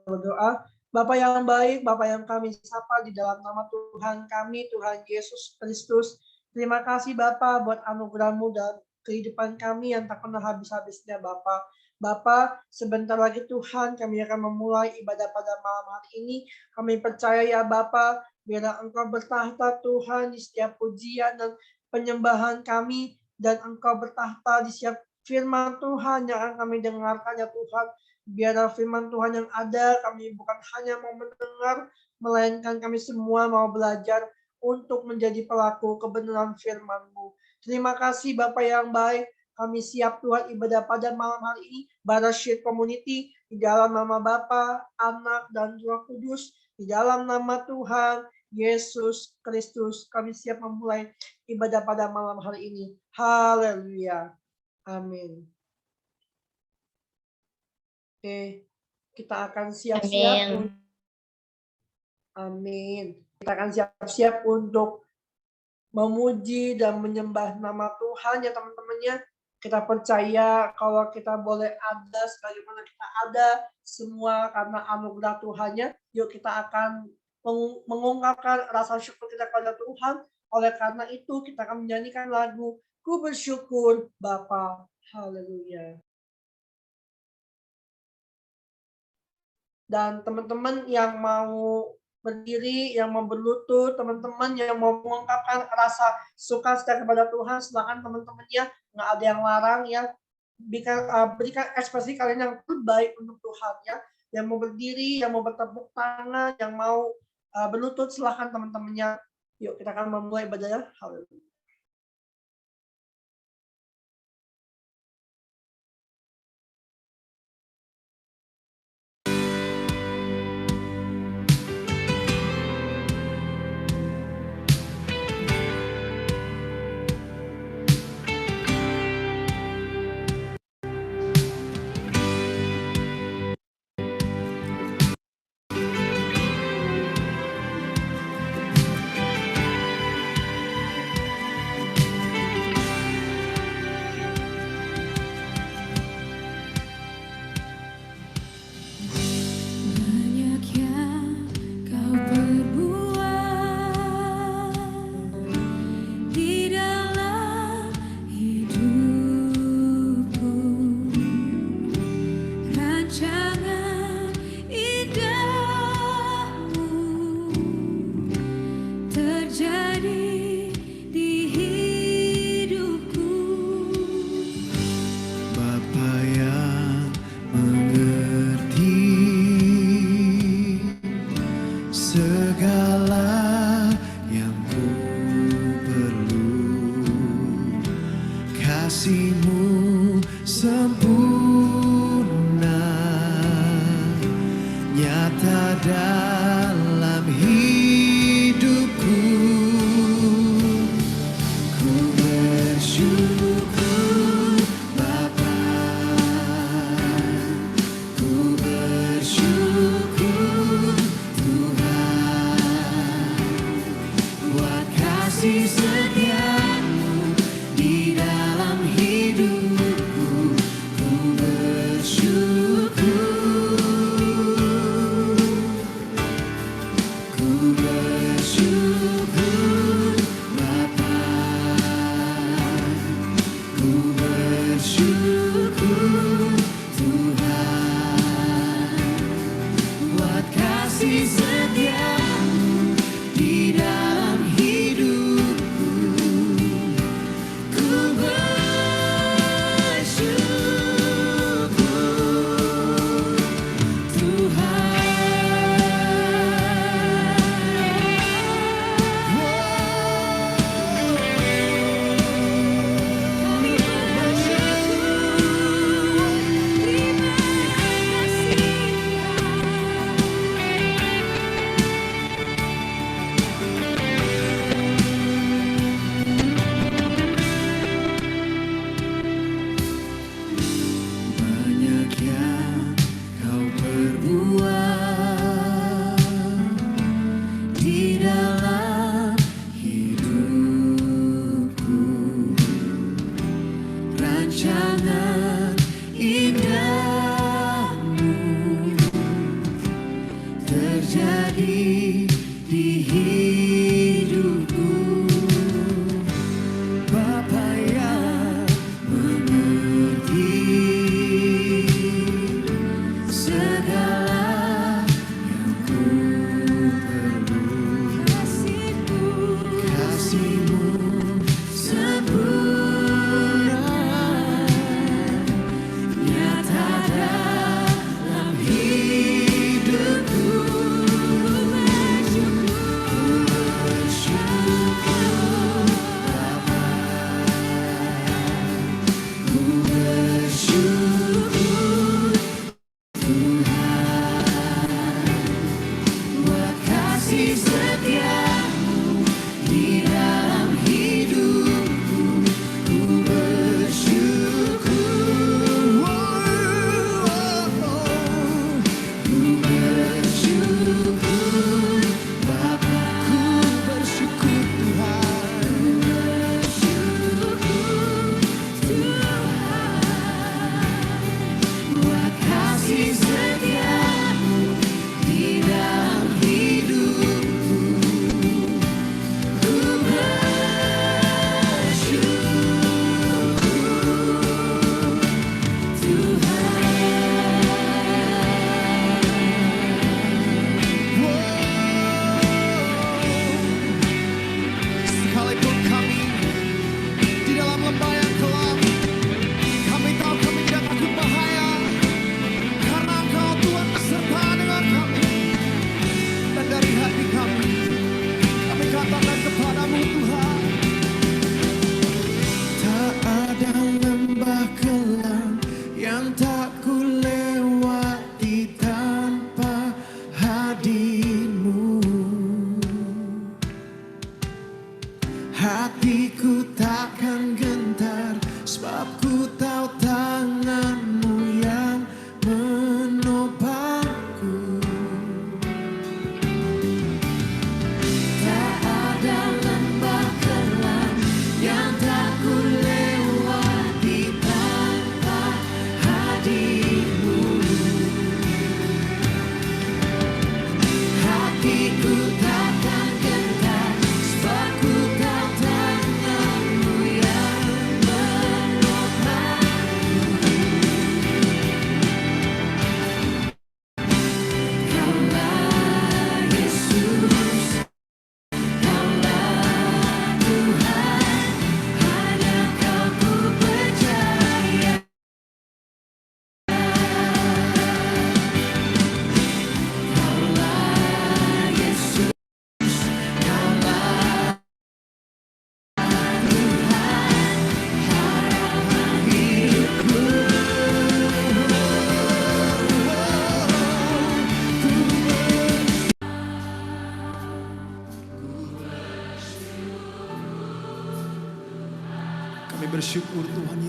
berdoa. Bapa yang baik, Bapa yang kami sapa di dalam nama Tuhan kami, Tuhan Yesus Kristus. Terima kasih Bapa buat anugerah-Mu dan kehidupan kami yang tak pernah habis-habisnya Bapa. Bapa, sebentar lagi Tuhan kami akan memulai ibadah pada malam hari ini. Kami percaya ya Bapa, biarlah Engkau bertahta Tuhan di setiap pujian dan penyembahan kami, dan Engkau bertahta di setiap firman Tuhan yang akan kami dengarkan ya Tuhan. Biarlah firman Tuhan yang ada, kami bukan hanya mau mendengar, melainkan kami semua mau belajar untuk menjadi pelaku kebenaran firman-Mu. Terima kasih Bapa yang baik. Kami siap Tuhan ibadah pada malam hari ini. Barashir Community di dalam nama Bapa, Anak, dan Roh Kudus. Di dalam nama Tuhan Yesus Kristus kami siap memulai ibadah pada malam hari ini. Haleluya. Amin. Oke, kita akan siap-siap. Amin. Kita akan siap-siap untuk memuji dan menyembah nama Tuhan ya teman-temannya. Kita percaya kalau kita boleh ada sebagaimana kita ada semua karena anugerah Tuhannya. Yuk kita akan mengungkapkan rasa syukur kita kepada Tuhan. Oleh karena itu kita akan menyanyikan lagu Ku Bersyukur Bapa. Haleluya. Dan teman-teman yang mau berdiri, yang mau berlutut, teman-teman yang mau mengungkapkan rasa suka setia kepada Tuhan, silakan teman-temannya, nggak ada yang larang ya. Berikan ekspresi kalian yang terbaik untuk Tuhan ya. Yang mau berdiri, yang mau bertepuk tangan, yang mau berlutut, silakan teman-temannya. Yuk kita akan memulai ibadahnya. Haleluya.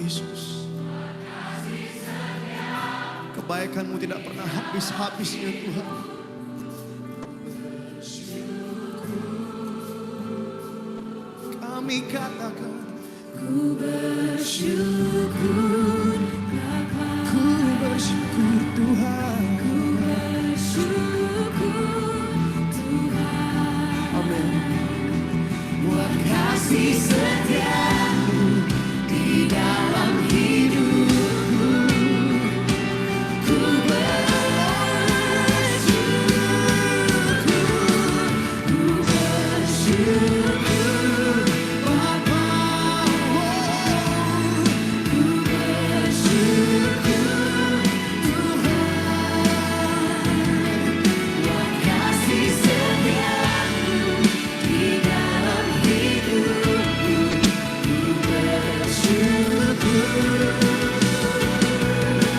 Yesus. Kebaikan-Mu tidak pernah habis-habisnya Tuhan. Kami katakan ku bersyukur Bapa, ku bersyukur Tuhan, ku bersyukur Tuhan. Amin. Buat kasih setia-Mu di dalam hidupku, ku bersyukur Bapa, ku bersyukur Tuhan. Buat kasih setia-Mu di dalam hidupku, ku bersyukur.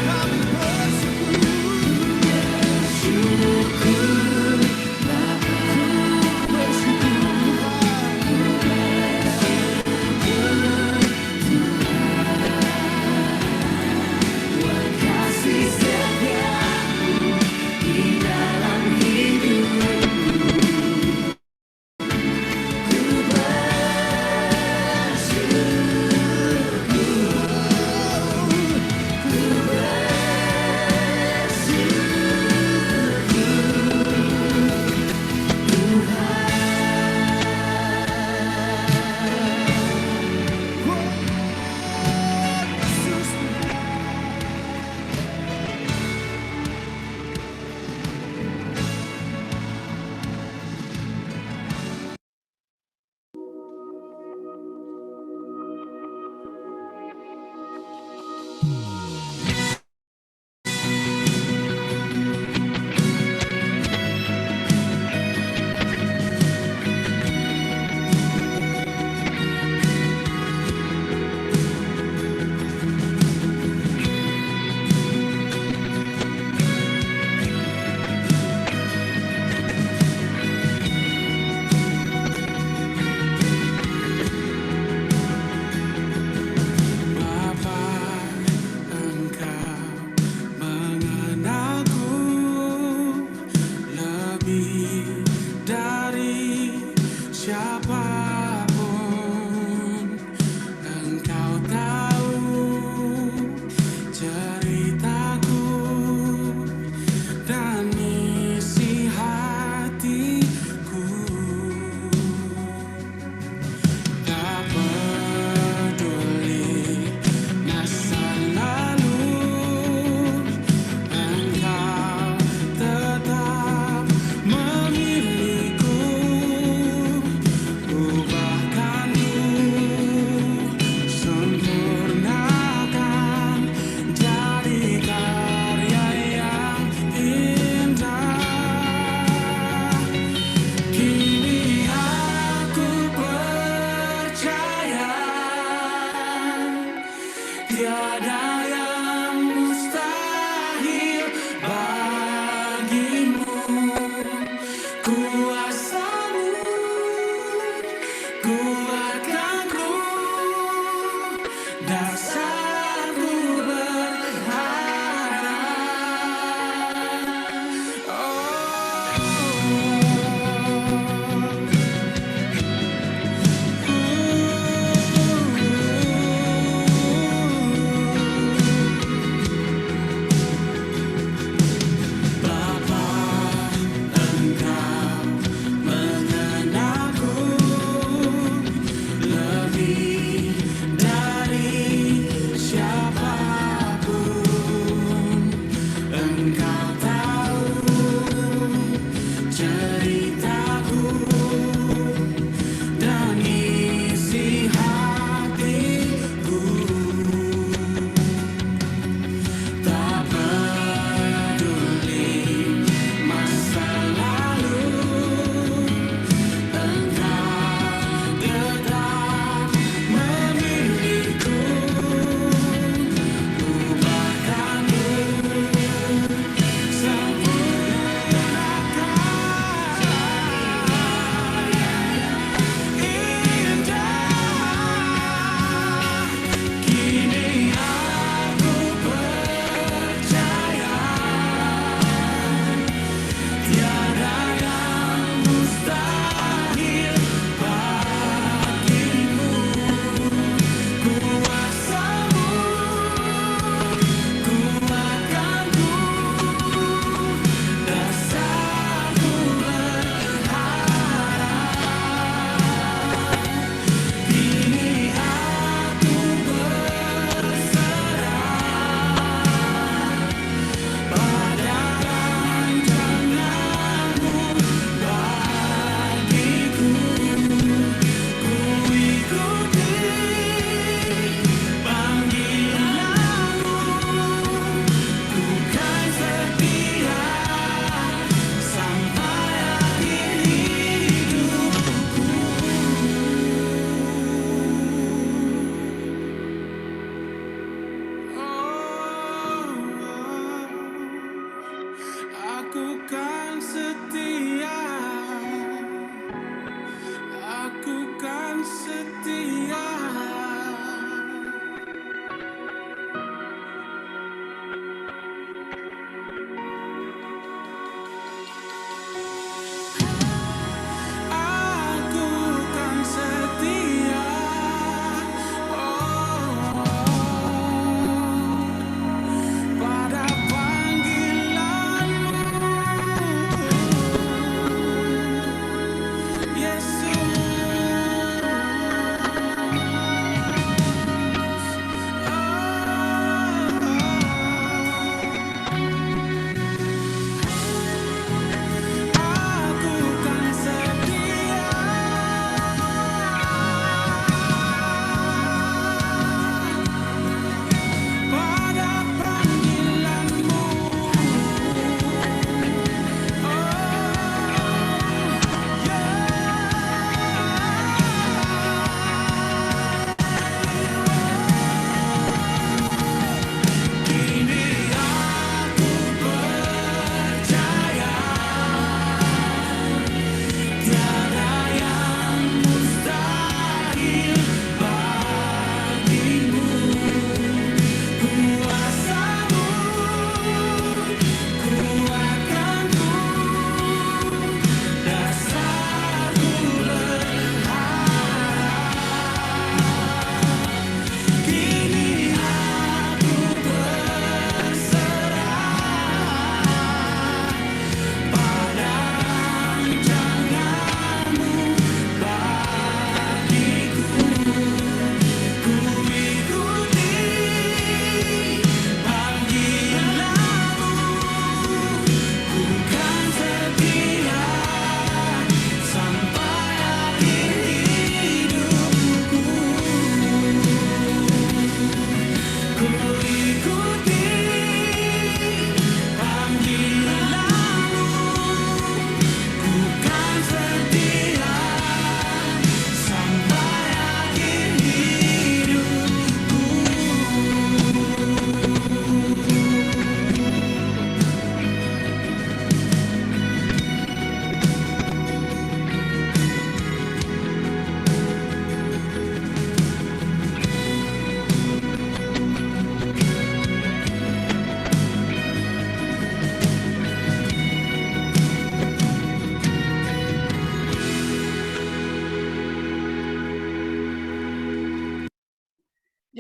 Kami bersyukur Bapa, ku bersyukur buat kasih setia-Mu di dalam hidupku, ku jadikan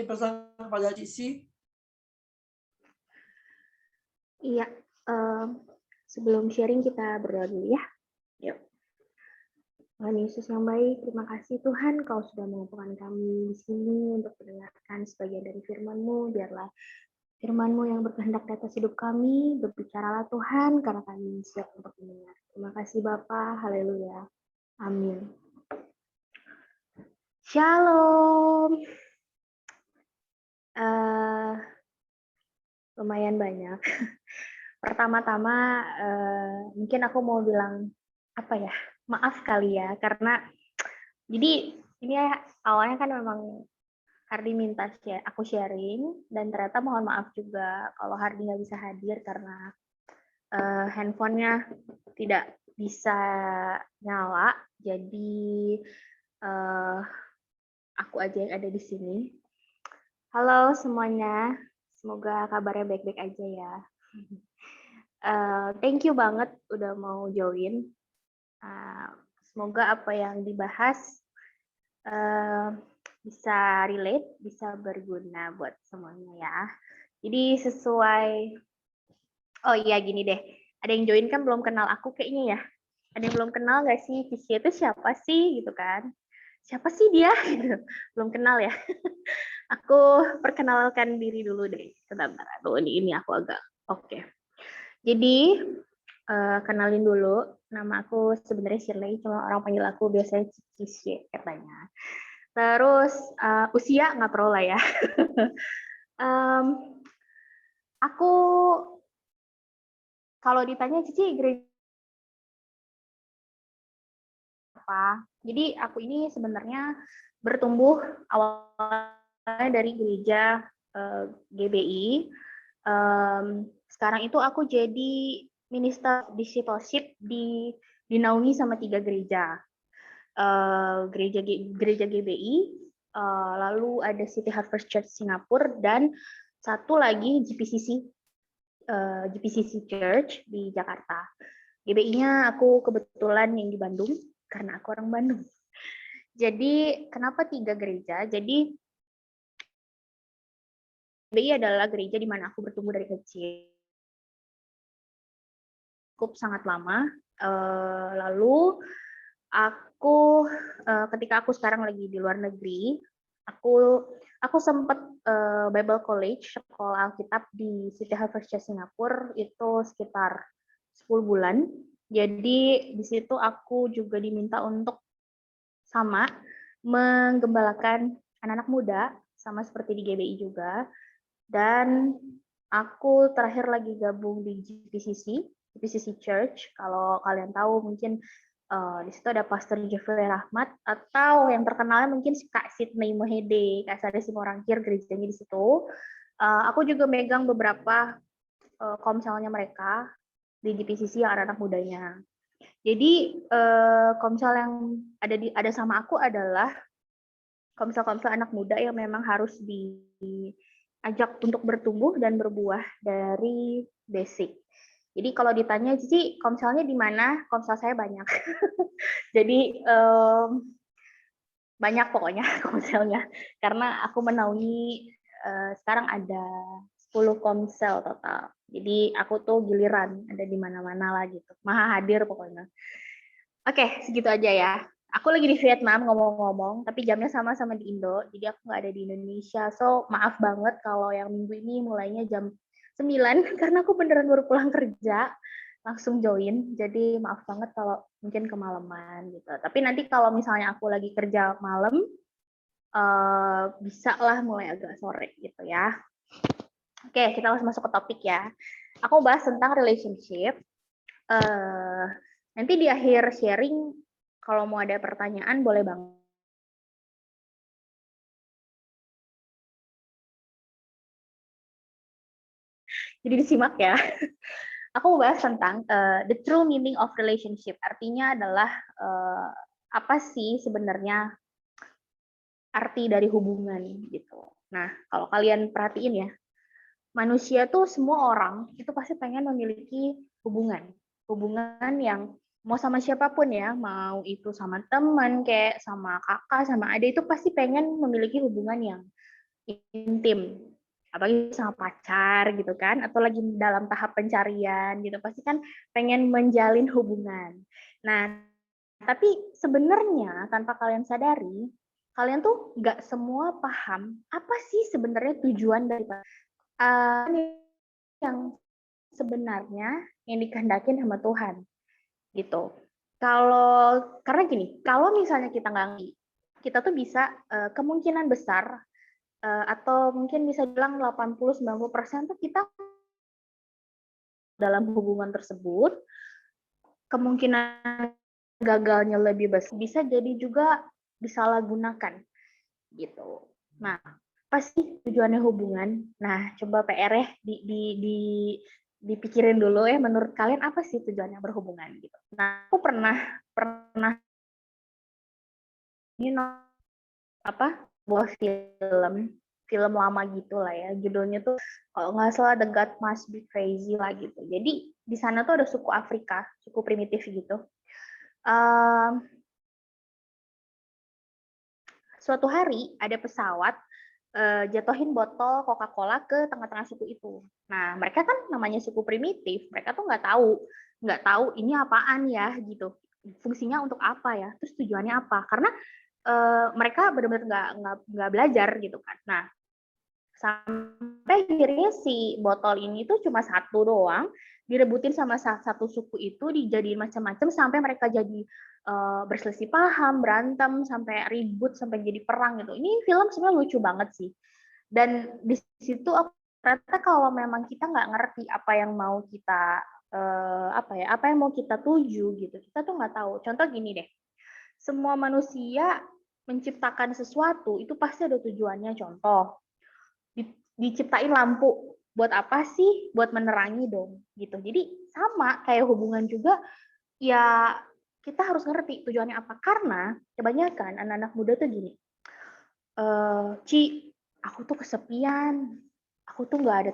titip pesan kepada Cici. Iya, sebelum sharing kita berdoa dulu ya. Yuk. Tuhan Yesus yang baik, terima kasih Tuhan Kau sudah mengumpulkan kami di sini untuk mendengarkan sebagian dari firman-Mu. Biarlah firman-Mu yang berkehendak di atas hidup kami, berbicaralah Tuhan, karena kami siap untuk mendengar. Terima kasih Bapa, haleluya. Amin. Shalom. Lumayan banyak. Pertama-tama mungkin aku mau bilang apa ya, maaf kali ya, karena jadi ini ya, awalnya kan memang Hardi minta aku sharing, dan ternyata mohon maaf juga kalau Hardi nggak bisa hadir karena handphonenya tidak bisa nyala, jadi aku aja yang ada di sini. Halo semuanya, semoga kabarnya baik-baik aja ya. Thank you banget udah mau join. Semoga apa yang dibahas bisa relate, bisa berguna buat semuanya ya. Jadi sesuai, oh iya gini deh, ada yang join kan belum kenal aku kayaknya ya. Ada yang belum kenal nggak sih, Cici itu siapa sih gitu kan? Siapa sih dia? Gitu. Belum kenal ya. Aku perkenalkan diri dulu deh. Sebentar, aduh ini aku agak oke. Jadi kenalin dulu, nama aku sebenarnya Shirley, cuma orang panggil aku biasanya Cici katanya. Terus usia nggak perlu lah ya. Aku kalau ditanya Cici gereja apa? Jadi aku ini sebenarnya bertumbuh awalnya dari gereja GBI. Sekarang itu aku jadi minister discipleship dinaungi sama 3 gereja. Gereja GBI, lalu ada City Harvest Church Singapura, dan satu lagi GPCC Church di Jakarta. GBI-nya aku kebetulan yang di Bandung karena aku orang Bandung. Jadi kenapa 3 gereja? Jadi GBI adalah gereja di mana aku bertumbuh dari kecil, cukup sangat lama. Lalu aku ketika aku sekarang lagi di luar negeri, aku sempat Bible College, sekolah Alkitab di City Harvest Church Singapura itu sekitar 10 bulan. Jadi di situ aku juga diminta untuk sama menggembalakan anak-anak muda, sama seperti di GBI juga. Dan aku terakhir lagi gabung di GPCC Church. Kalau kalian tahu mungkin di situ ada Pastor Jeffrey Rahmat, atau yang terkenalnya mungkin Kak Sydney Mohede, Kak Sade Simorangkir, gerejanya di situ. Aku juga megang beberapa komselnya mereka di GPCC yang anak-anak mudanya. Jadi komsel yang ada sama aku adalah komsel-komsel anak muda yang memang harus diajak untuk bertumbuh dan berbuah dari basic. Jadi kalau ditanya, Cici, komselnya di mana? Komsel saya banyak. Jadi banyak pokoknya komselnya. Karena aku menaungi sekarang ada 10 komsel total. Jadi aku tuh giliran, ada di mana-mana lah gitu. Maha hadir pokoknya. Oke, segitu aja ya. Aku lagi di Vietnam ngomong-ngomong, tapi jamnya sama-sama di Indo, jadi aku nggak ada di Indonesia. So, maaf banget kalau yang minggu ini mulainya jam 9, karena aku beneran baru pulang kerja, langsung join. Jadi maaf banget kalau mungkin kemalaman gitu. Tapi nanti kalau misalnya aku lagi kerja malam, bisa lah mulai agak sore gitu ya. Oke, kita langsung masuk ke topik ya. Aku bahas tentang relationship. Nanti di akhir sharing, kalau mau ada pertanyaan boleh banget. Jadi disimak ya. Aku mau bahas tentang the true meaning of relationship. Artinya adalah apa sih sebenarnya arti dari hubungan gitu. Nah, kalau kalian perhatiin ya, manusia tuh semua orang itu pasti pengen memiliki hubungan yang mau sama siapapun ya, mau itu sama teman, kayak sama kakak, sama adik, itu pasti pengen memiliki hubungan yang intim, apalagi sama pacar gitu kan, atau lagi dalam tahap pencarian gitu, pasti kan pengen menjalin hubungan. Nah, tapi sebenarnya tanpa kalian sadari, kalian tuh nggak semua paham apa sih sebenarnya tujuan dari yang sebenarnya yang dikehendakin sama Tuhan gitu. Kalau karena gini, kalau misalnya kita nggak ngerti, kita tuh bisa kemungkinan besar atau mungkin bisa bilang 80-90% tuh kita dalam hubungan tersebut kemungkinan gagalnya lebih besar, bisa jadi juga disalahgunakan gitu. Nah, pasti tujuannya hubungan. Nah, coba PR ya dipikirin dulu ya, menurut kalian apa sih tujuannya berhubungan gitu. Nah, aku pernah ini apa buat film lama gitu lah ya, judulnya tuh kalau nggak salah The God Must Be Crazy lah gitu. Jadi di sana tuh ada suku Afrika, suku primitif gitu. Suatu hari ada pesawat jatuhin botol Coca-Cola ke tengah-tengah suku itu. Nah, mereka kan namanya suku primitif, mereka tuh nggak tahu ini apaan ya gitu, fungsinya untuk apa ya, terus tujuannya apa? Karena mereka benar-benar nggak belajar gitu kan. Nah, sampai akhirnya si botol ini tuh cuma satu doang, direbutin sama satu suku itu, dijadiin macam-macam sampai mereka jadi berselisih paham, berantem, sampai ribut, sampai jadi perang gitu. Ini film sebenarnya lucu banget sih. Dan di situ ternyata kalau memang kita nggak ngerti apa yang mau kita apa yang mau kita tuju gitu, kita tuh nggak tahu. Contoh gini deh, semua manusia menciptakan sesuatu itu pasti ada tujuannya. Contoh, diciptain lampu buat apa sih? Buat menerangi dong gitu. Jadi sama kayak hubungan juga, ya kita harus ngerti tujuannya apa. Karena kebanyakan anak-anak muda tuh gini, Ci, aku tuh kesepian, aku tuh nggak ada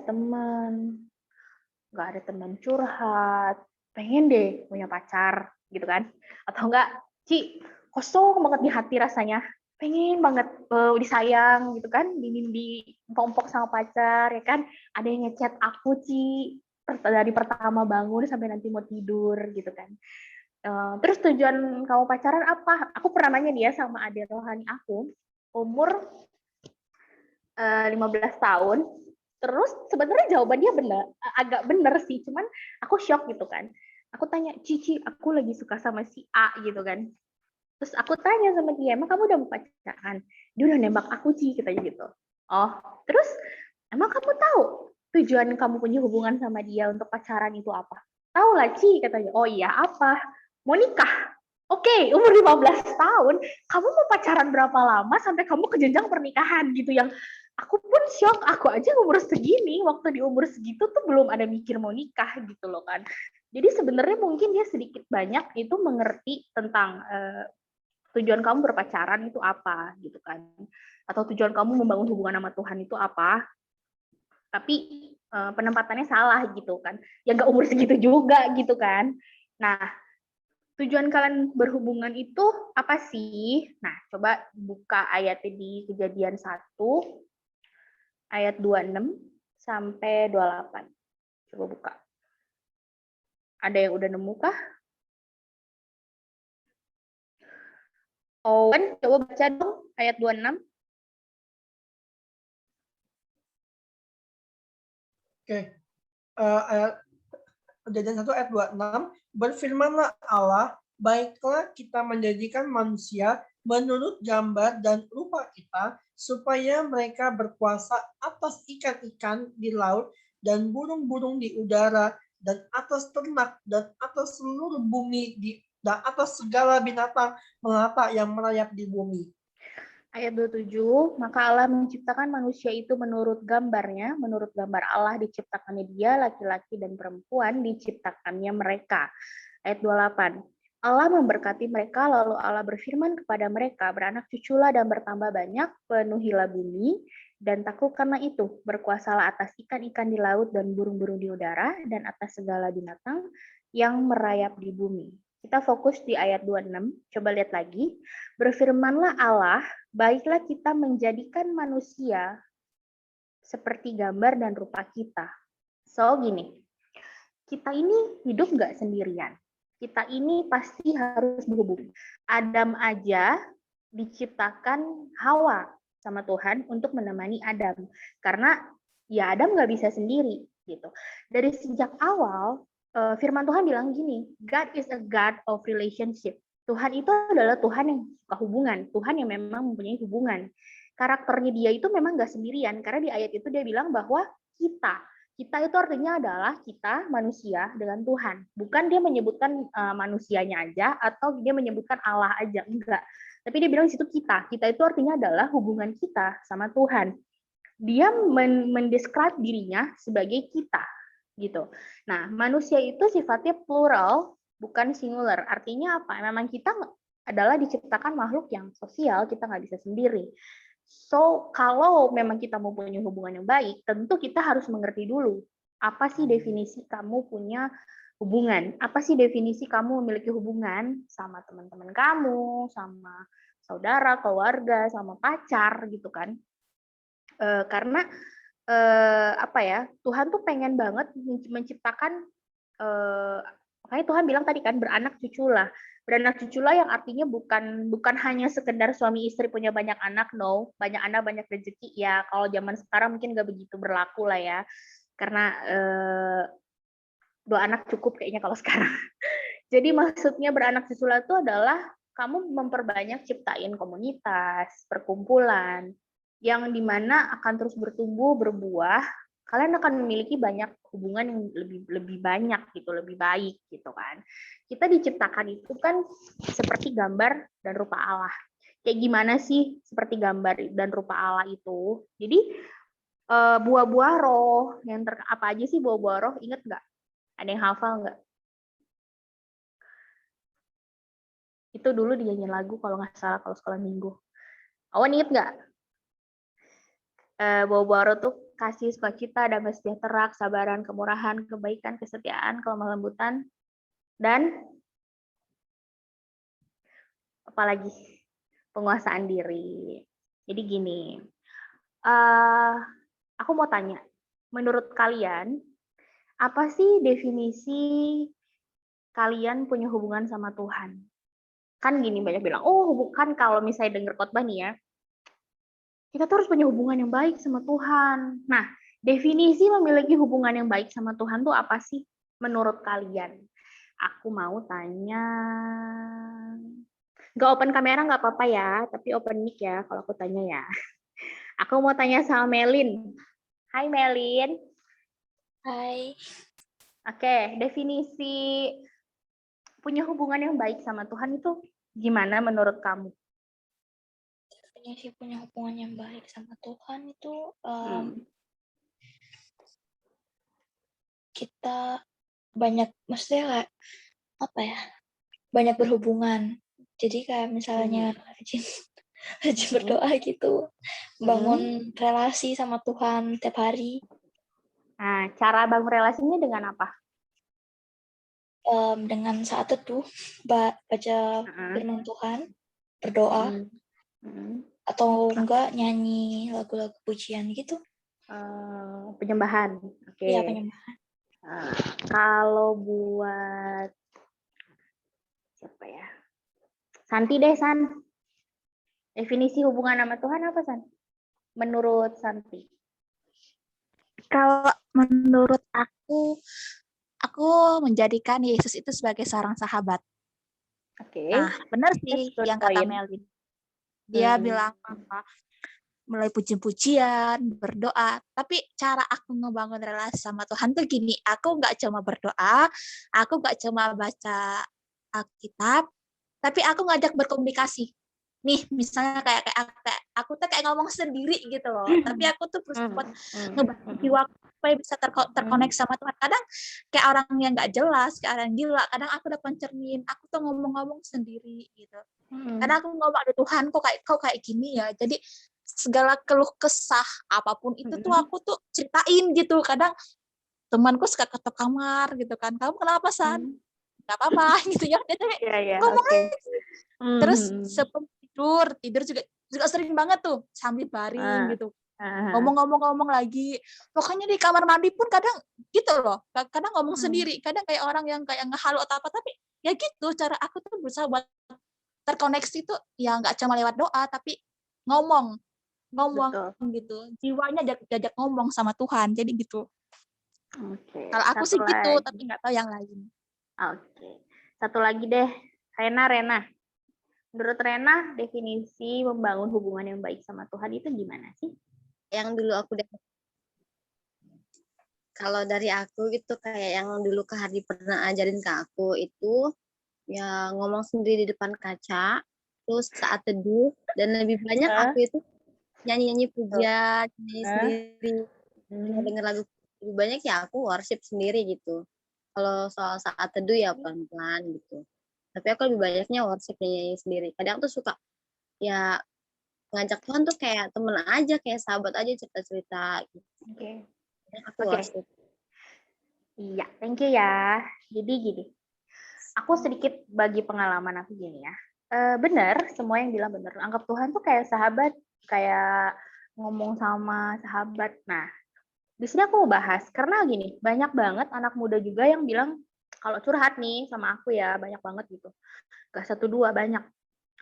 teman curhat, pengen deh punya pacar gitu kan. Atau enggak, Ci, kosong banget di hati rasanya, pengen banget disayang gitu kan, di pompok sama pacar ya kan, ada yang ngechat aku Ci dari pertama bangun sampai nanti mau tidur gitu kan. Terus tujuan kamu pacaran apa? Aku pernah nanya dia sama adik rohani aku, umur 15 tahun. Terus sebenarnya jawabannya agak bener sih, cuman aku shock gitu kan. Aku tanya, Cici, aku lagi suka sama si A gitu kan. Terus aku tanya sama dia, emang kamu udah mau pacaran? Dia udah nembak aku, Ci, katanya gitu. Oh, terus emang kamu tahu tujuan kamu punya hubungan sama dia untuk pacaran itu apa? Tahu lah, Ci, katanya. Oh iya, apa? Mau nikah? Oke, umur 15 tahun, kamu mau pacaran berapa lama sampai kamu ke jenjang pernikahan gitu, yang aku pun shock, aku aja umur segini, waktu di umur segitu tuh belum ada mikir mau nikah gitu loh kan. Jadi sebenarnya mungkin dia sedikit banyak itu mengerti tentang tujuan kamu berpacaran itu apa gitu kan, atau tujuan kamu membangun hubungan sama Tuhan itu apa, tapi penempatannya salah gitu kan, ya nggak umur segitu juga gitu kan. Nah, tujuan kalian berhubungan itu apa sih? Nah, coba buka ayatnya di Kejadian 1 ayat 26 sampai 28. Coba buka. Ada yang udah nemu kah? Owen, coba baca dong ayat 26. Oke. Ayat Kejadian 1 ayat 26, berfirmanlah Allah, baiklah kita menjadikan manusia menurut gambar dan rupa kita, supaya mereka berkuasa atas ikan-ikan di laut dan burung-burung di udara dan atas ternak dan atas seluruh bumi dan atas segala binatang melata yang merayap di bumi. Ayat 27, maka Allah menciptakan manusia itu menurut gambarnya, menurut gambar Allah diciptakannya dia, laki-laki dan perempuan diciptakannya mereka. Ayat 28, Allah memberkati mereka, lalu Allah berfirman kepada mereka, beranak cuculah dan bertambah banyak, penuhilah bumi, dan taklukkanlah itu, berkuasalah atas ikan-ikan di laut dan burung-burung di udara, dan atas segala binatang yang merayap di bumi. Kita fokus di ayat 26, coba lihat lagi. Berfirmanlah Allah, baiklah kita menjadikan manusia seperti gambar dan rupa kita. So gini, kita ini hidup nggak sendirian. Kita ini pasti harus berhubung. Adam aja diciptakan Hawa sama Tuhan untuk menemani Adam. Karena ya Adam nggak bisa sendiri gitu. Dari sejak awal firman Tuhan bilang gini, God is a God of relationship. Tuhan itu adalah Tuhan yang suka hubungan, Tuhan yang memang mempunyai hubungan. Karakternya dia itu memang nggak sendirian, karena di ayat itu dia bilang bahwa kita itu artinya adalah kita manusia dengan Tuhan. Bukan dia menyebutkan manusianya aja atau dia menyebutkan Allah aja, enggak. Tapi dia bilang di situ kita. Kita itu artinya adalah hubungan kita sama Tuhan. Dia mendescribe dirinya sebagai kita gitu. Nah, manusia itu sifatnya plural, bukan singular. Artinya apa? Memang kita adalah diciptakan makhluk yang sosial, kita nggak bisa sendiri. So, kalau memang kita mau punya hubungan yang baik, tentu kita harus mengerti dulu, apa sih definisi kamu punya hubungan? Apa sih definisi kamu memiliki hubungan sama teman-teman kamu, sama saudara, keluarga, sama pacar, gitu kan? Karena apa ya, Tuhan tuh pengen banget menciptakan, makanya Tuhan bilang tadi kan, beranak cuculah. Beranak cuculah yang artinya bukan hanya sekedar suami istri punya banyak anak, no. Banyak anak, banyak rezeki. Ya, kalau zaman sekarang mungkin nggak begitu berlaku lah ya. Karena 2 anak cukup kayaknya kalau sekarang. Jadi maksudnya beranak cuculah itu adalah kamu memperbanyak ciptain komunitas, perkumpulan, yang dimana akan terus bertumbuh, berbuah, kalian akan memiliki banyak hubungan yang lebih banyak gitu, lebih baik gitu kan. Kita diciptakan itu kan seperti gambar dan rupa Allah. Kayak gimana sih seperti gambar dan rupa Allah itu? Jadi buah-buah roh yang apa aja sih buah-buah roh? Ingat nggak? Ada yang hafal nggak? Itu dulu dinyanyiin lagu kalau nggak salah kalau sekolah minggu. Awan inget nggak? Buah-buah roh tuh kasih, sukacita, damai sejahtera, kesabaran, kemurahan, kebaikan, kesetiaan, kelemah lembutan, dan apalagi penguasaan diri. Jadi gini, aku mau tanya, menurut kalian apa sih definisi kalian punya hubungan sama Tuhan? Kan gini, banyak bilang, oh bukan, kalau misalnya denger khotbah nih ya, kita tuh harus punya hubungan yang baik sama Tuhan. Nah, definisi memiliki hubungan yang baik sama Tuhan tuh apa sih menurut kalian? Aku mau tanya, nggak open kamera nggak apa-apa ya, tapi open mic ya kalau aku tanya ya. Aku mau tanya sama Melin. Hai Melin. Hai. Oke, definisi punya hubungan yang baik sama Tuhan itu gimana menurut kamu? Definisi punya hubungan yang baik sama Tuhan itu kita banyak, maksudnya kayak apa ya? Banyak berhubungan. Jadi kayak misalnya rajin berdoa gitu, bangun relasi sama Tuhan tiap hari. Nah, cara bangun relasinya dengan apa? Dengan saat teduh, baca firman Tuhan, berdoa, atau enggak nyanyi lagu-lagu pujian gitu. Penyembahan. Oke. Iya, penyembahan. Kalau buat siapa ya? Santi deh, San. Definisi hubungan sama Tuhan apa, San? Menurut Santi. Kalau menurut aku menjadikan Yesus itu sebagai seorang sahabat. Oke. Nah, benar sih yang kata Melin. Dia bilang apa? Mulai puji-pujian, berdoa. Tapi cara aku ngebangun relasi sama Tuhan tuh gini, aku nggak cuma berdoa, aku nggak cuma baca Alkitab, tapi aku ngajak berkomunikasi. Nih, misalnya kayak aku tuh kayak ngomong sendiri gitu loh. Tapi aku tuh berusaha buat ngebantu jiwaku supaya bisa terkoneksi sama Tuhan. Kadang kayak orang yang nggak jelas, kayak orang gila. Kadang aku udah pencermin, aku tuh ngomong-ngomong sendiri gitu. Karena aku ngomong, ada Tuhan kok kayak gini ya. Jadi segala keluh kesah apapun itu tuh aku tuh ceritain gitu. Kadang temanku suka ketok kamar gitu kan, kamu kenapa San? Gak apa-apa gitu ya. Ngomong aja. Terus sebelum tidur juga sering banget tuh sambil baring gitu Aha. ngomong-ngomong lagi. Pokoknya di kamar mandi pun kadang gitu loh. Kadang ngomong sendiri, kadang kayak orang yang kayak ngehalu atau apa, tapi ya gitu cara aku tuh berusaha buat terkoneksi tuh ya nggak cuma lewat doa, tapi ngomong Betul. gitu. Jiwanya diajak ngomong sama Tuhan. Jadi gitu. Oke. Kalau aku Satu sih gitu, lagi. tapi nggak tahu yang lain. Oke. Satu lagi deh. Rena. Menurut Rena, definisi membangun hubungan yang baik sama Tuhan itu gimana sih? Yang dulu aku kalau dari aku gitu kayak yang dulu Kak Hardi pernah ajarin ke aku itu ya ngomong sendiri di depan kaca, terus saat teduh, dan lebih banyak aku itu nyanyi-nyanyi pujian, nyanyi sendiri, denger lagu lebih banyak ya aku worship sendiri gitu. Kalau soal saat teduh ya pelan-pelan gitu. Tapi aku lebih banyaknya worship nyanyi sendiri. Kadang tuh suka ya ngajak Tuhan tuh kayak temen aja, kayak sahabat aja cerita-cerita gitu. Oke. Aku Oke. worship. Iya, thank you ya. Jadi gini, aku sedikit bagi pengalaman aku gini ya. Benar, semua yang bilang benar. Anggap Tuhan tuh kayak sahabat, kayak ngomong sama sahabat. Nah, di sini aku mau bahas karena gini, banyak banget anak muda juga yang bilang kalau curhat nih sama aku ya banyak banget gitu. Gak satu dua, banyak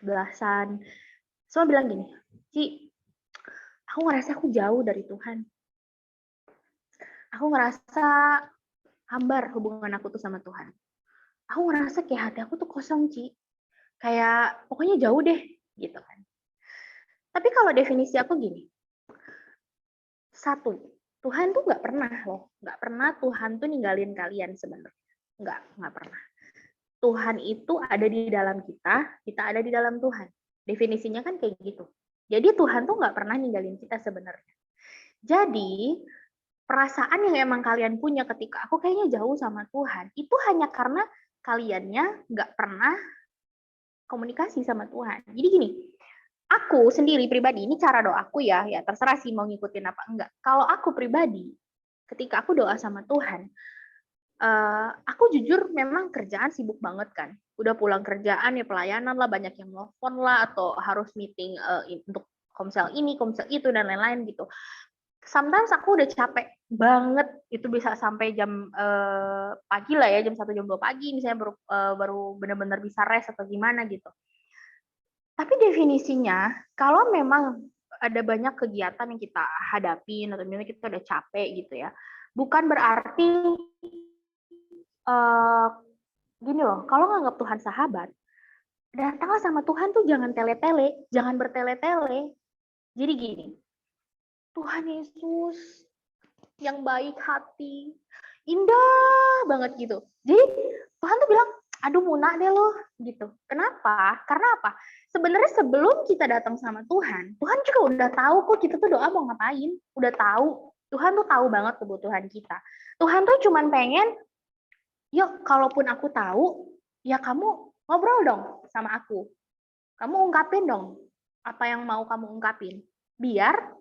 belasan. Semua bilang gini, Ci, aku ngerasa aku jauh dari Tuhan. Aku ngerasa hambar hubungan aku tuh sama Tuhan. Aku ngerasa kayak hati aku tuh kosong, Ci. Kayak pokoknya jauh deh, gitu kan. Tapi kalau definisi aku gini, satu, Tuhan tuh nggak pernah loh, nggak pernah Tuhan tuh ninggalin kalian sebenarnya. Nggak pernah. Tuhan itu ada di dalam kita ada di dalam Tuhan. Definisinya kan kayak gitu. Jadi Tuhan tuh nggak pernah ninggalin kita sebenarnya. Jadi perasaan yang emang kalian punya ketika aku kayaknya jauh sama Tuhan, itu hanya karena kaliannya nggak pernah komunikasi sama Tuhan. Jadi gini, aku sendiri pribadi, ini cara doaku ya terserah sih mau ngikutin apa enggak. Kalau aku pribadi, ketika aku doa sama Tuhan, aku jujur memang kerjaan sibuk banget kan. Udah pulang kerjaan ya pelayanan lah, banyak yang nelfon lah, atau harus meeting untuk komsel ini, komsel itu, dan lain-lain gitu. Sometimes aku udah capek banget, itu bisa sampai jam pagi lah ya, jam 1, jam 2 pagi misalnya baru benar-benar bisa rest atau gimana gitu. Tapi definisinya, kalau memang ada banyak kegiatan yang kita hadapin atau misalnya kita udah capek gitu ya, bukan berarti gini loh, kalau nganggap Tuhan sahabat, datanglah sama Tuhan tuh jangan tele-tele, jangan bertele-tele. Jadi gini, Tuhan Yesus yang baik hati, indah banget gitu. Jadi Tuhan tuh bilang, aduh munak deh lo gitu. Kenapa? Karena apa? Sebenarnya sebelum kita datang sama Tuhan, Tuhan juga udah tahu kok kita tuh doa mau ngapain. Udah tahu. Tuhan tuh tahu banget kebutuhan kita. Tuhan tuh cuman pengen, yuk kalaupun aku tahu, ya kamu ngobrol dong sama aku. Kamu ungkapin dong apa yang mau kamu ungkapin. Biar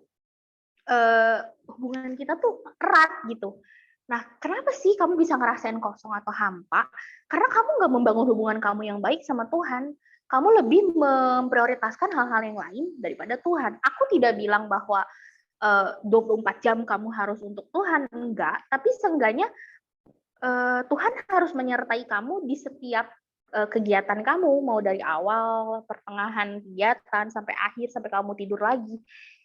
hubungan kita tuh erat gitu. Nah, kenapa sih kamu bisa ngerasain kosong atau hampa? Karena kamu nggak membangun hubungan kamu yang baik sama Tuhan. Kamu lebih memprioritaskan hal-hal yang lain daripada Tuhan. Aku tidak bilang bahwa 24 jam kamu harus untuk Tuhan, enggak. Tapi seenggaknya Tuhan harus menyertai kamu di setiap kegiatan kamu, mau dari awal, pertengahan kegiatan, sampai akhir, sampai kamu tidur lagi.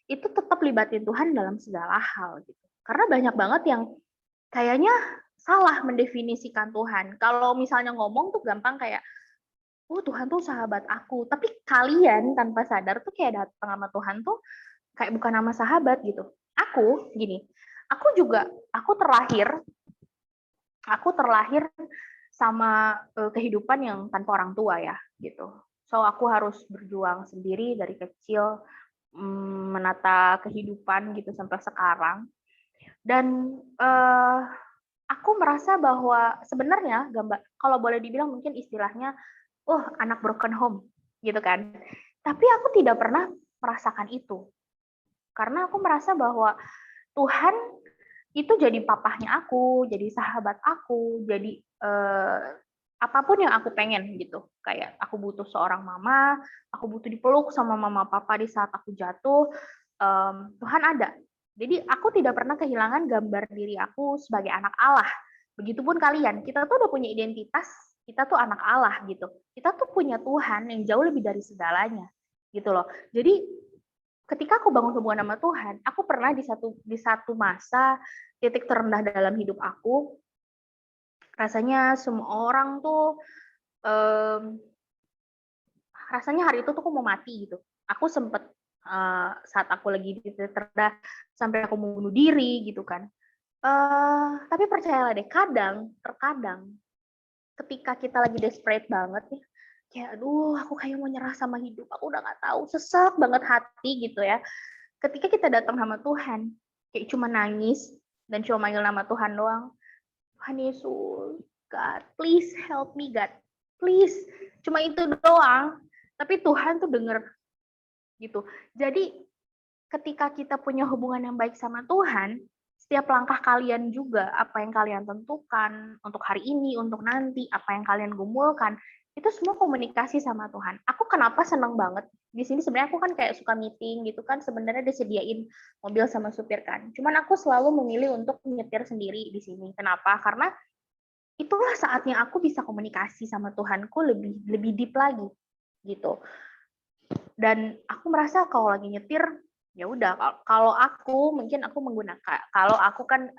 Itu tetap libatin Tuhan dalam segala hal gitu. Karena banyak banget yang kayaknya salah mendefinisikan Tuhan. Kalau misalnya ngomong tuh gampang kayak, oh Tuhan tuh sahabat aku. Tapi kalian tanpa sadar tuh kayak datang sama Tuhan tuh kayak bukan nama sahabat gitu. Aku gini, aku terlahir sama kehidupan yang tanpa orang tua ya gitu. So aku harus berjuang sendiri dari kecil, menata kehidupan gitu sampai sekarang. Dan aku merasa bahwa sebenarnya kalau boleh dibilang mungkin istilahnya, anak broken home gitu kan. Tapi aku tidak pernah merasakan itu. Karena aku merasa bahwa Tuhan itu jadi papahnya aku, jadi sahabat aku, jadi apapun yang aku pengen gitu. Kayak aku butuh seorang mama, aku butuh dipeluk sama mama papa di saat aku jatuh, Tuhan ada Jadi aku tidak pernah kehilangan gambar diri aku sebagai anak Allah. Begitupun kalian, kita tuh udah punya identitas, kita tuh anak Allah gitu. Kita tuh punya Tuhan yang jauh lebih dari segalanya gitu loh. Jadi ketika aku bangun hubungan sama Tuhan, aku pernah di satu masa titik terendah dalam hidup aku, rasanya semua orang tuh rasanya hari itu tuh aku mau mati gitu. Aku sempet saat aku lagi di titik terendah sampai aku mau bunuh diri gitu kan. Tapi percayalah deh, terkadang ketika kita lagi desperate banget nih, kayak aduh aku kayak mau nyerah sama hidup, aku udah nggak tahu, sesak banget hati gitu ya. Ketika kita datang sama Tuhan, kayak cuma nangis dan cuma manggil nama Tuhan doang. Tuhan Yesus, God, please help me God, please. Cuma itu doang, tapi Tuhan tuh denger gitu. Jadi ketika kita punya hubungan yang baik sama Tuhan, setiap langkah kalian juga, apa yang kalian tentukan untuk hari ini, untuk nanti, apa yang kalian gumulkan, itu semua komunikasi sama Tuhan. Aku kenapa seneng banget di sini, sebenarnya aku kan kayak suka meeting gitu kan, sebenarnya disediain mobil sama supir kan. Cuman aku selalu memilih untuk nyetir sendiri di sini. Kenapa? Karena itulah saatnya aku bisa komunikasi sama Tuhanku lebih deep lagi gitu. Dan aku merasa kalau lagi nyetir, ya udah, kalau aku mungkin aku menggunakan, kalau aku kan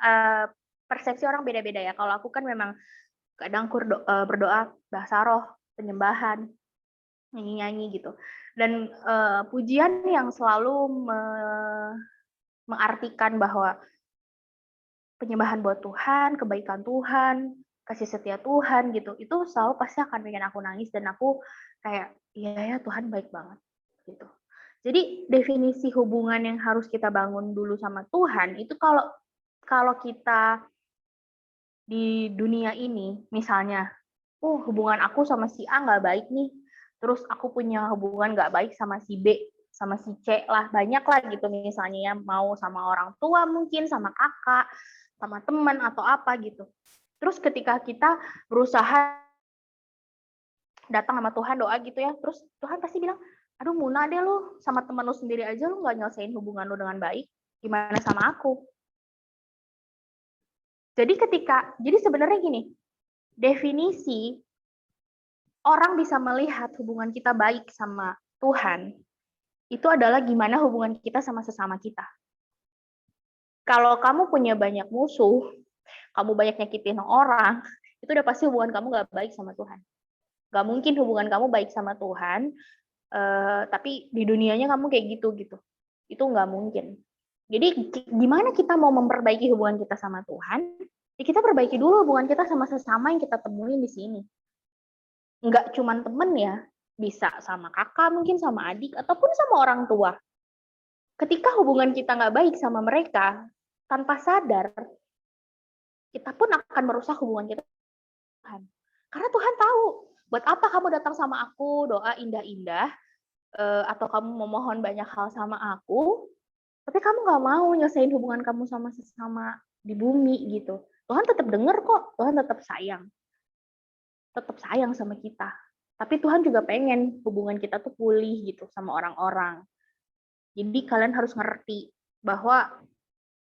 persepsi orang beda-beda ya. Kalau aku kan memang kadang berdoa bahasa roh, penyembahan, nyanyi-nyanyi gitu. Dan pujian yang selalu mengartikan bahwa penyembahan buat Tuhan, kebaikan Tuhan, kasih setia Tuhan gitu, itu selalu pasti akan bikin aku nangis dan aku kayak, iya ya Tuhan baik banget gitu. Jadi definisi hubungan yang harus kita bangun dulu sama Tuhan itu kalau kita di dunia ini misalnya, hubungan aku sama si A nggak baik nih, terus aku punya hubungan nggak baik sama si B, sama si C lah, banyak lah gitu misalnya ya, mau sama orang tua mungkin, sama kakak, sama teman atau apa gitu. Terus ketika kita berusaha datang sama Tuhan, doa gitu ya, terus Tuhan pasti bilang, aduh Muna deh lu, sama teman lu sendiri aja lu nggak nyelesain hubungan lu dengan baik, gimana sama aku? Jadi sebenarnya gini, definisi orang bisa melihat hubungan kita baik sama Tuhan, itu adalah gimana hubungan kita sama sesama kita. Kalau kamu punya banyak musuh, kamu banyak nyakitin orang, itu udah pasti hubungan kamu gak baik sama Tuhan. Gak mungkin hubungan kamu baik sama Tuhan, tapi di dunianya kamu kayak gitu. Itu gak mungkin. Jadi gimana kita mau memperbaiki hubungan kita sama Tuhan, ya kita perbaiki dulu hubungan kita sama sesama yang kita temuin di sini. Nggak cuma temen ya, bisa sama kakak, mungkin sama adik, ataupun sama orang tua. Ketika hubungan kita nggak baik sama mereka, tanpa sadar, kita pun akan merusak hubungan kita dengan Tuhan. Karena Tuhan tahu, buat apa kamu datang sama aku, doa indah-indah, atau kamu memohon banyak hal sama aku, tapi kamu nggak mau nyelesain hubungan kamu sama sesama di bumi gitu. Tuhan tetap dengar kok, Tuhan tetap sayang sama kita. Tapi Tuhan juga pengen hubungan kita tuh pulih gitu sama orang-orang. Jadi kalian harus ngerti bahwa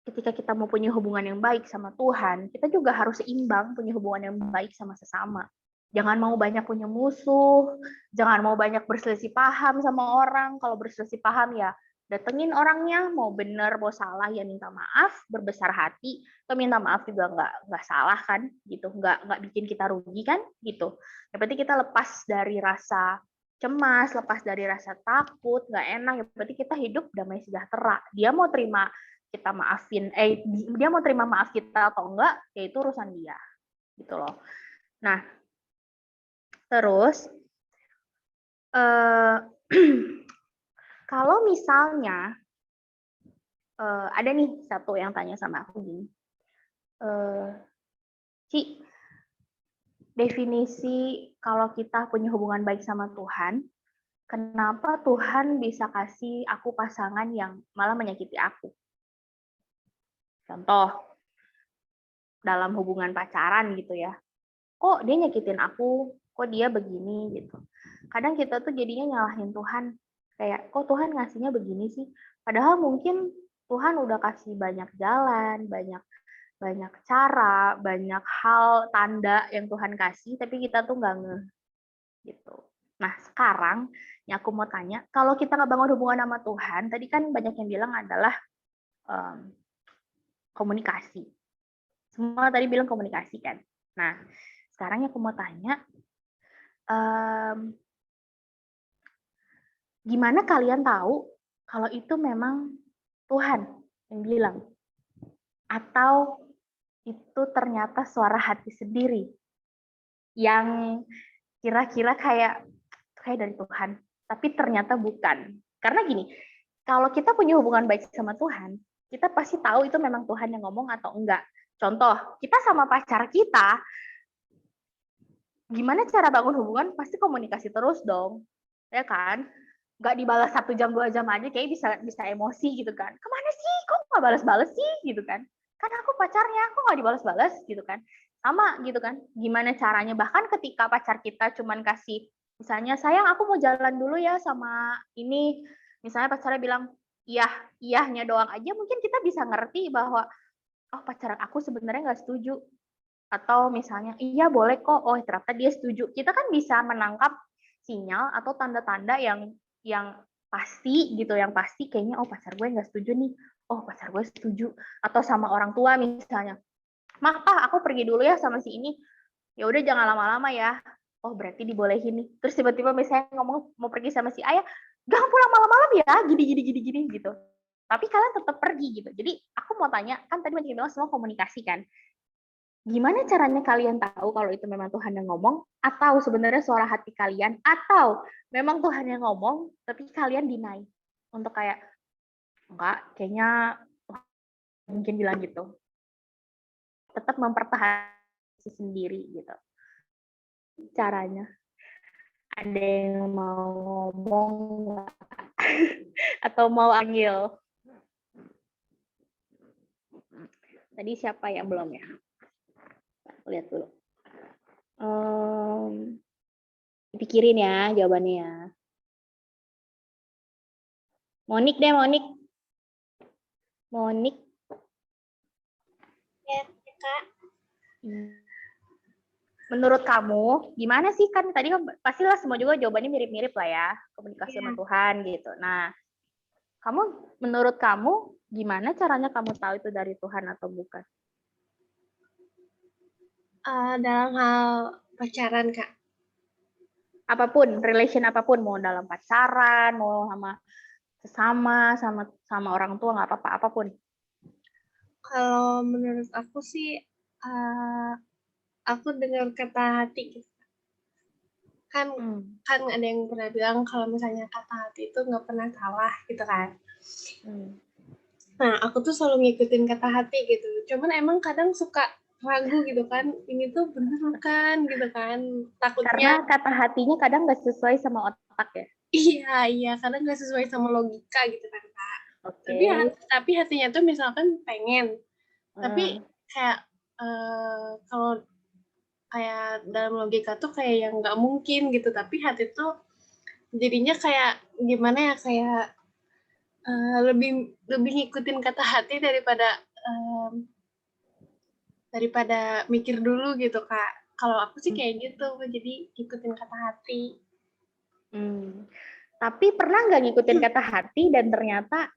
ketika kita mau punya hubungan yang baik sama Tuhan, kita juga harus seimbang punya hubungan yang baik sama sesama. Jangan mau banyak punya musuh, jangan mau banyak berselisih paham sama orang. Kalau berselisih paham ya datengin orangnya, mau benar mau salah ya minta maaf, berbesar hati. Atau minta maaf juga nggak salah kan, gitu, nggak bikin kita rugi kan, gitu. Yang penting kita lepas dari rasa cemas, lepas dari rasa takut, nggak enak. Yang penting kita hidup damai sejahtera. Dia mau terima kita maafin, dia mau terima maaf kita atau enggak, ya itu urusan dia, gitu loh. Nah, terus kalau misalnya ada nih satu yang tanya sama aku gini, Ci, definisi kalau kita punya hubungan baik sama Tuhan, kenapa Tuhan bisa kasih aku pasangan yang malah menyakiti aku? Contoh, dalam hubungan pacaran gitu ya, kok dia nyakitin aku, kok dia begini gitu. Kadang kita tuh jadinya nyalahin Tuhan, kayak kok Tuhan ngasihnya begini sih, padahal mungkin Tuhan udah kasih banyak jalan, banyak banyak cara, banyak hal, tanda yang Tuhan kasih, tapi kita tuh nggak ngeh gitu. Nah, sekarang yang aku mau tanya, kalau kita nggak bangun hubungan sama Tuhan, tadi kan banyak yang bilang adalah komunikasi. Semua tadi bilang komunikasi kan. Nah, sekarang yang aku mau tanya, gimana kalian tahu kalau itu memang Tuhan yang bilang? Atau itu ternyata suara hati sendiri yang kira-kira kayak dari Tuhan, tapi ternyata bukan. Karena gini, kalau kita punya hubungan baik sama Tuhan, kita pasti tahu itu memang Tuhan yang ngomong atau enggak. Contoh, kita sama pacar kita, gimana cara bangun hubungan? Pasti komunikasi terus dong, ya kan? Nggak dibalas 1 jam 2 jam aja, kayak bisa emosi gitu kan. Kemana sih? Kok nggak balas-balas sih? Gitu kan? Kan aku pacarnya, kok nggak dibalas-balas gitu kan? Sama gitu kan? Gimana caranya? Bahkan ketika pacar kita cuman kasih, misalnya, sayang aku mau jalan dulu ya sama ini, misalnya pacarnya bilang, iya, iyahnya doang aja, mungkin kita bisa ngerti bahwa, oh pacar aku sebenarnya nggak setuju. Atau misalnya, iya boleh kok, oh ternyata dia setuju. Kita kan bisa menangkap sinyal atau tanda-tanda yang pasti gitu, yang pasti kayaknya, oh pacar gue nggak setuju nih, oh pacar gue setuju. Atau sama orang tua misalnya, maka aku pergi dulu ya sama si ini, ya udah jangan lama-lama ya, oh berarti dibolehin nih. Terus tiba-tiba misalnya ngomong mau pergi sama si ayah, jangan pulang malam-malam ya, gini gitu. Tapi kalian tetap pergi gitu. Jadi aku mau tanya, kan tadi banyak yang bilang semua komunikasi kan, gimana caranya kalian tahu kalau itu memang Tuhan yang ngomong, atau sebenarnya suara hati kalian, atau memang Tuhan yang ngomong tapi kalian deny untuk kayak, enggak, kayaknya mungkin bilang gitu, tetap mempertahankan sendiri gitu caranya. Ada yang mau ngomong nggak? Atau mau panggil? Tadi siapa yang belum ya? Lihat dulu. Pikirin ya jawabannya ya. Monik deh, Monik. Monik. Ya, Kak. Menurut kamu, gimana sih, kan tadi kan pastilah semua juga jawabannya mirip-mirip lah ya, komunikasi sama Tuhan gitu. Nah, menurut kamu, gimana caranya kamu tahu itu dari Tuhan atau bukan? Dalam hal pacaran, Kak. Apapun, relation apapun, mau dalam pacaran, mau sama orang tua, nggak apa-apa, apapun. Kalau menurut aku sih, aku dengar kata hati gitu. Kan ada yang pernah bilang kalau misalnya kata hati itu nggak pernah salah gitu kan. Nah, aku tuh selalu ngikutin kata hati gitu. Cuman emang kadang suka ragu gitu kan, ini tuh bener kan gitu kan. Takutnya. Karena kata hatinya kadang nggak sesuai sama otak ya. Iya, kadang nggak sesuai sama logika gitu kan, Kak. Okay. Tapi hatinya tuh misalkan pengen. Tapi kayak kalau kayak dalam logika tuh kayak yang nggak mungkin gitu, tapi hati tuh jadinya kayak gimana ya, kayak lebih ngikutin kata hati daripada mikir dulu gitu, Kak. Kalau aku sih kayak gitu, jadi ikutin kata hati. Tapi pernah nggak ngikutin kata hati dan ternyata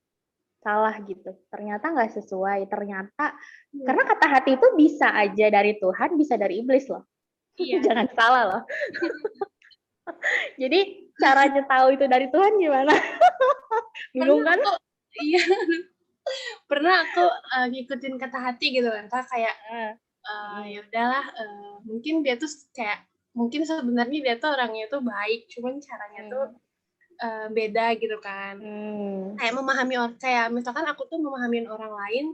salah gitu, ternyata nggak sesuai, ternyata karena kata hati itu bisa aja dari Tuhan, bisa dari iblis loh. Iya. Jangan salah loh. Jadi caranya tahu itu dari Tuhan gimana? Bingung kan? Iya. Pernah aku ngikutin kata hati gitu kan, Kak, kayak ya udahlah, mungkin dia tuh kayak, mungkin sebenarnya dia tuh orangnya tuh baik, cuman caranya tuh beda gitu kan. Kayak memahami kayak misalkan aku tuh memahamin orang lain,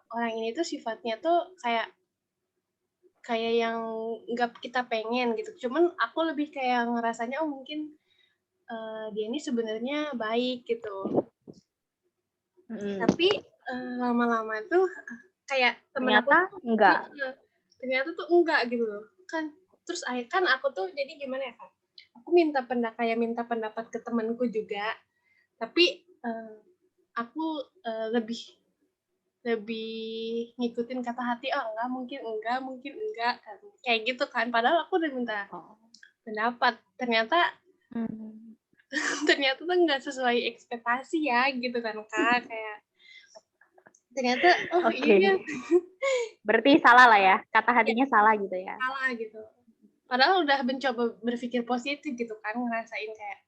orang ini tuh sifatnya tuh kayak yang nggak kita pengen gitu. Cuman aku lebih kayak ngerasanya, oh mungkin dia ini sebenarnya baik gitu. Tapi lama-lama tuh kayak temen aku enggak. Ternyata tuh enggak gitu loh. Kan terus kan aku tuh jadi gimana ya, Kak? Aku minta pendapat ke temanku juga. Tapi aku lebih ngikutin kata hati, oh enggak mungkin enggak kan. Kayak gitu kan, padahal aku udah minta pendapat. Ternyata tuh enggak sesuai ekspektasi ya gitu kan Kak, kayak ternyata oh Oke. iya Berarti salah lah ya, kata hatinya salah gitu ya. salah gitu. Padahal udah mencoba berpikir positif gitu kan, ngerasain kayak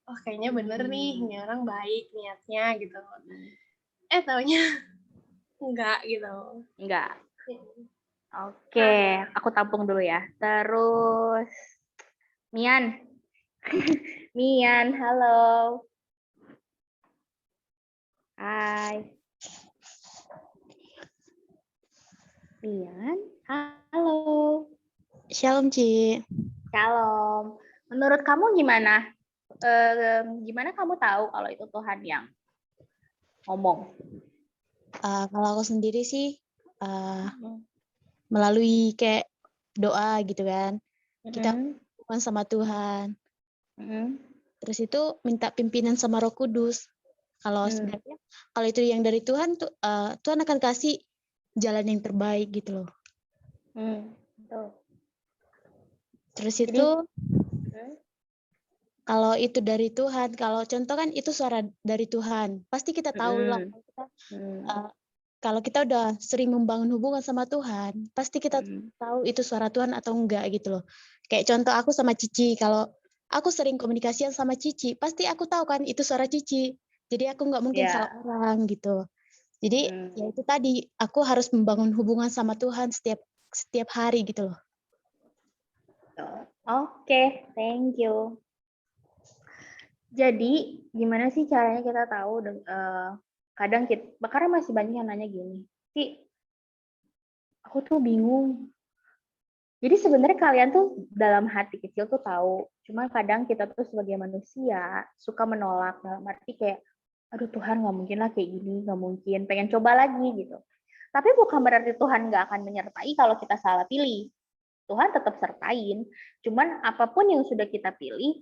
oh kayaknya bener nih, ini orang baik niatnya gitu. Taunya enggak gitu. Enggak. Oke, aku tampung dulu ya. Terus Mian. Mian, halo. Hai. Mian, halo. Shalom, Ci. Shalom. Menurut kamu gimana? Gimana kamu tahu kalau itu Tuhan yang ngomong? Kalau aku sendiri sih melalui kayak doa gitu kan. Kita hubungan sama Tuhan. Terus itu minta pimpinan sama Roh Kudus. Kalau sebenarnya kalau itu yang dari Tuhan tuh Tuhan akan kasih jalan yang terbaik gitu loh. Betul. Terus itu kalau itu dari Tuhan, kalau contoh kan itu suara dari Tuhan, pasti kita tahu lah. Kalau kita udah sering membangun hubungan sama Tuhan, pasti kita tahu itu suara Tuhan atau enggak gitu loh. Kayak contoh aku sama Cici, kalau aku sering komunikasian sama Cici, pasti aku tahu kan itu suara Cici. Jadi aku nggak mungkin salah orang gitu. Jadi ya itu tadi, aku harus membangun hubungan sama Tuhan setiap hari gitu loh. Oke, thank you. Jadi, gimana sih caranya kita tahu? Kadang karena masih banyak yang nanya gini, Ci, aku tuh bingung. Jadi sebenarnya kalian tuh dalam hati kecil tuh tahu, cuma kadang kita tuh sebagai manusia suka menolak, dalam arti kayak, aduh Tuhan nggak mungkin lah kayak gini, nggak mungkin, pengen coba lagi gitu. Tapi bukan berarti Tuhan nggak akan menyertai kalau kita salah pilih. Tuhan tetap sertain, cuman apapun yang sudah kita pilih,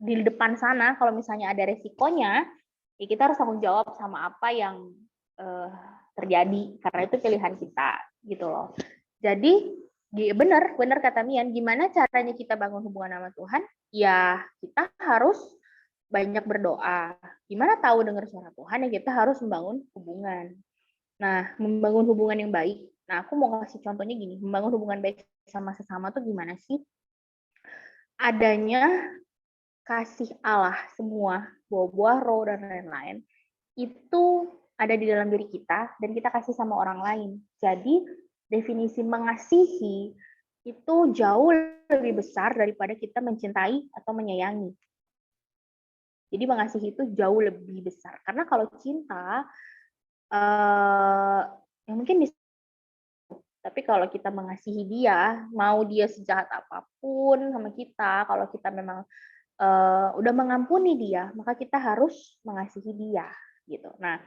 di depan sana kalau misalnya ada resikonya, ya kita harus tanggung jawab sama apa yang terjadi karena itu pilihan kita gitu loh. Jadi benar kata Mian, gimana caranya kita bangun hubungan sama Tuhan? Ya kita harus banyak berdoa. Gimana tahu dengar suara Tuhan? Ya kita harus membangun hubungan. Nah, membangun hubungan yang baik. Nah, aku mau kasih contohnya gini, membangun hubungan baik sama sesama tuh gimana sih? Adanya kasih Allah semua, buah-buah roh dan lain-lain, itu ada di dalam diri kita dan kita kasih sama orang lain. Jadi definisi mengasihi itu jauh lebih besar daripada kita mencintai atau menyayangi. Jadi mengasihi itu jauh lebih besar. Karena kalau cinta, ya mungkin bisa. Tapi kalau kita mengasihi dia, mau dia sejahat apapun sama kita, kalau kita memang udah mengampuni dia, maka kita harus mengasihi dia gitu. Nah,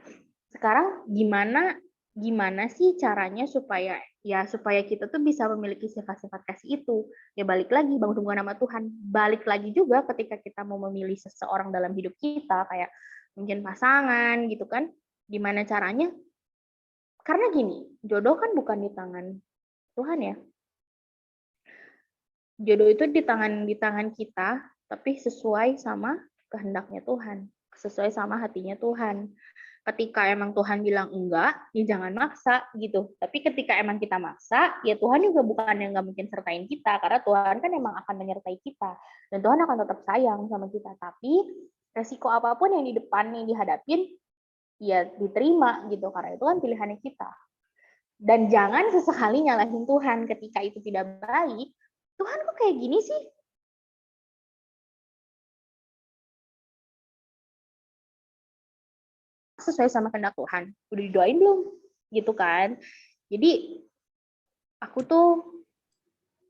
sekarang gimana sih caranya supaya kita tuh bisa memiliki sifat-sifat kasih itu? Ya balik lagi bangun hubungan sama Tuhan. Balik lagi juga ketika kita mau memilih seseorang dalam hidup kita, kayak mungkin pasangan gitu kan. Gimana caranya? Karena gini, jodoh kan bukan di tangan Tuhan ya. Jodoh itu di tangan kita, tapi sesuai sama kehendaknya Tuhan, sesuai sama hatinya Tuhan. Ketika emang Tuhan bilang enggak, ya jangan maksa gitu. Tapi ketika emang kita maksa, ya Tuhan juga bukan yang nggak mungkin sertain kita, karena Tuhan kan emang akan menyertai kita. Dan Tuhan akan tetap sayang sama kita. Tapi resiko apapun yang di depan yang dihadapin, ya diterima gitu, karena itu kan pilihannya kita. Dan jangan sesekali nyalahin Tuhan ketika itu tidak baik. Tuhan kok kayak gini sih? Sesuai sama kehendak Tuhan. Udah didoain belum? Gitu kan. Jadi aku tuh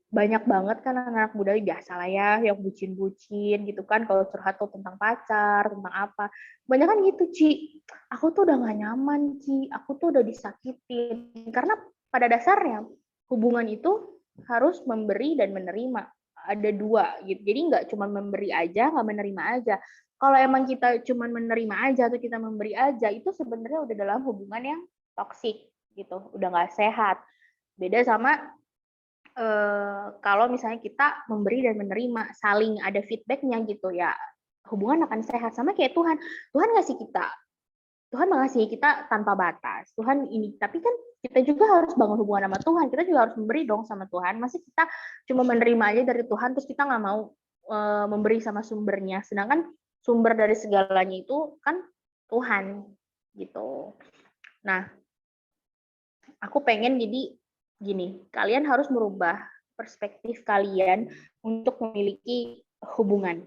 banyak banget kan anak-anak muda biasa lah ya, yang bucin-bucin gitu kan, kalau curhat tuh tentang pacar, tentang apa. Banyak kan gitu, Ci. Aku tuh udah gak nyaman, Ci. Aku tuh udah disakitin. Karena pada dasarnya hubungan itu harus memberi dan menerima. Ada dua gitu. Jadi nggak cuma memberi aja, nggak menerima aja. Kalau emang kita cuma menerima aja atau kita memberi aja, itu sebenarnya udah dalam hubungan yang toksik gitu, udah nggak sehat. Beda sama kalau misalnya kita memberi dan menerima, saling ada feedback-nya gitu ya, hubungan akan sehat. Sama kayak Tuhan. Tuhan mengasihi kita tanpa batas. Tuhan ini, tapi kan kita juga harus bangun hubungan sama Tuhan. Kita juga harus memberi dong sama Tuhan. Masa kita cuma menerima aja dari Tuhan, terus kita nggak mau memberi sama sumbernya. Sedangkan sumber dari segalanya itu kan Tuhan gitu. Nah, aku pengen jadi gini, kalian harus merubah perspektif kalian untuk memiliki hubungan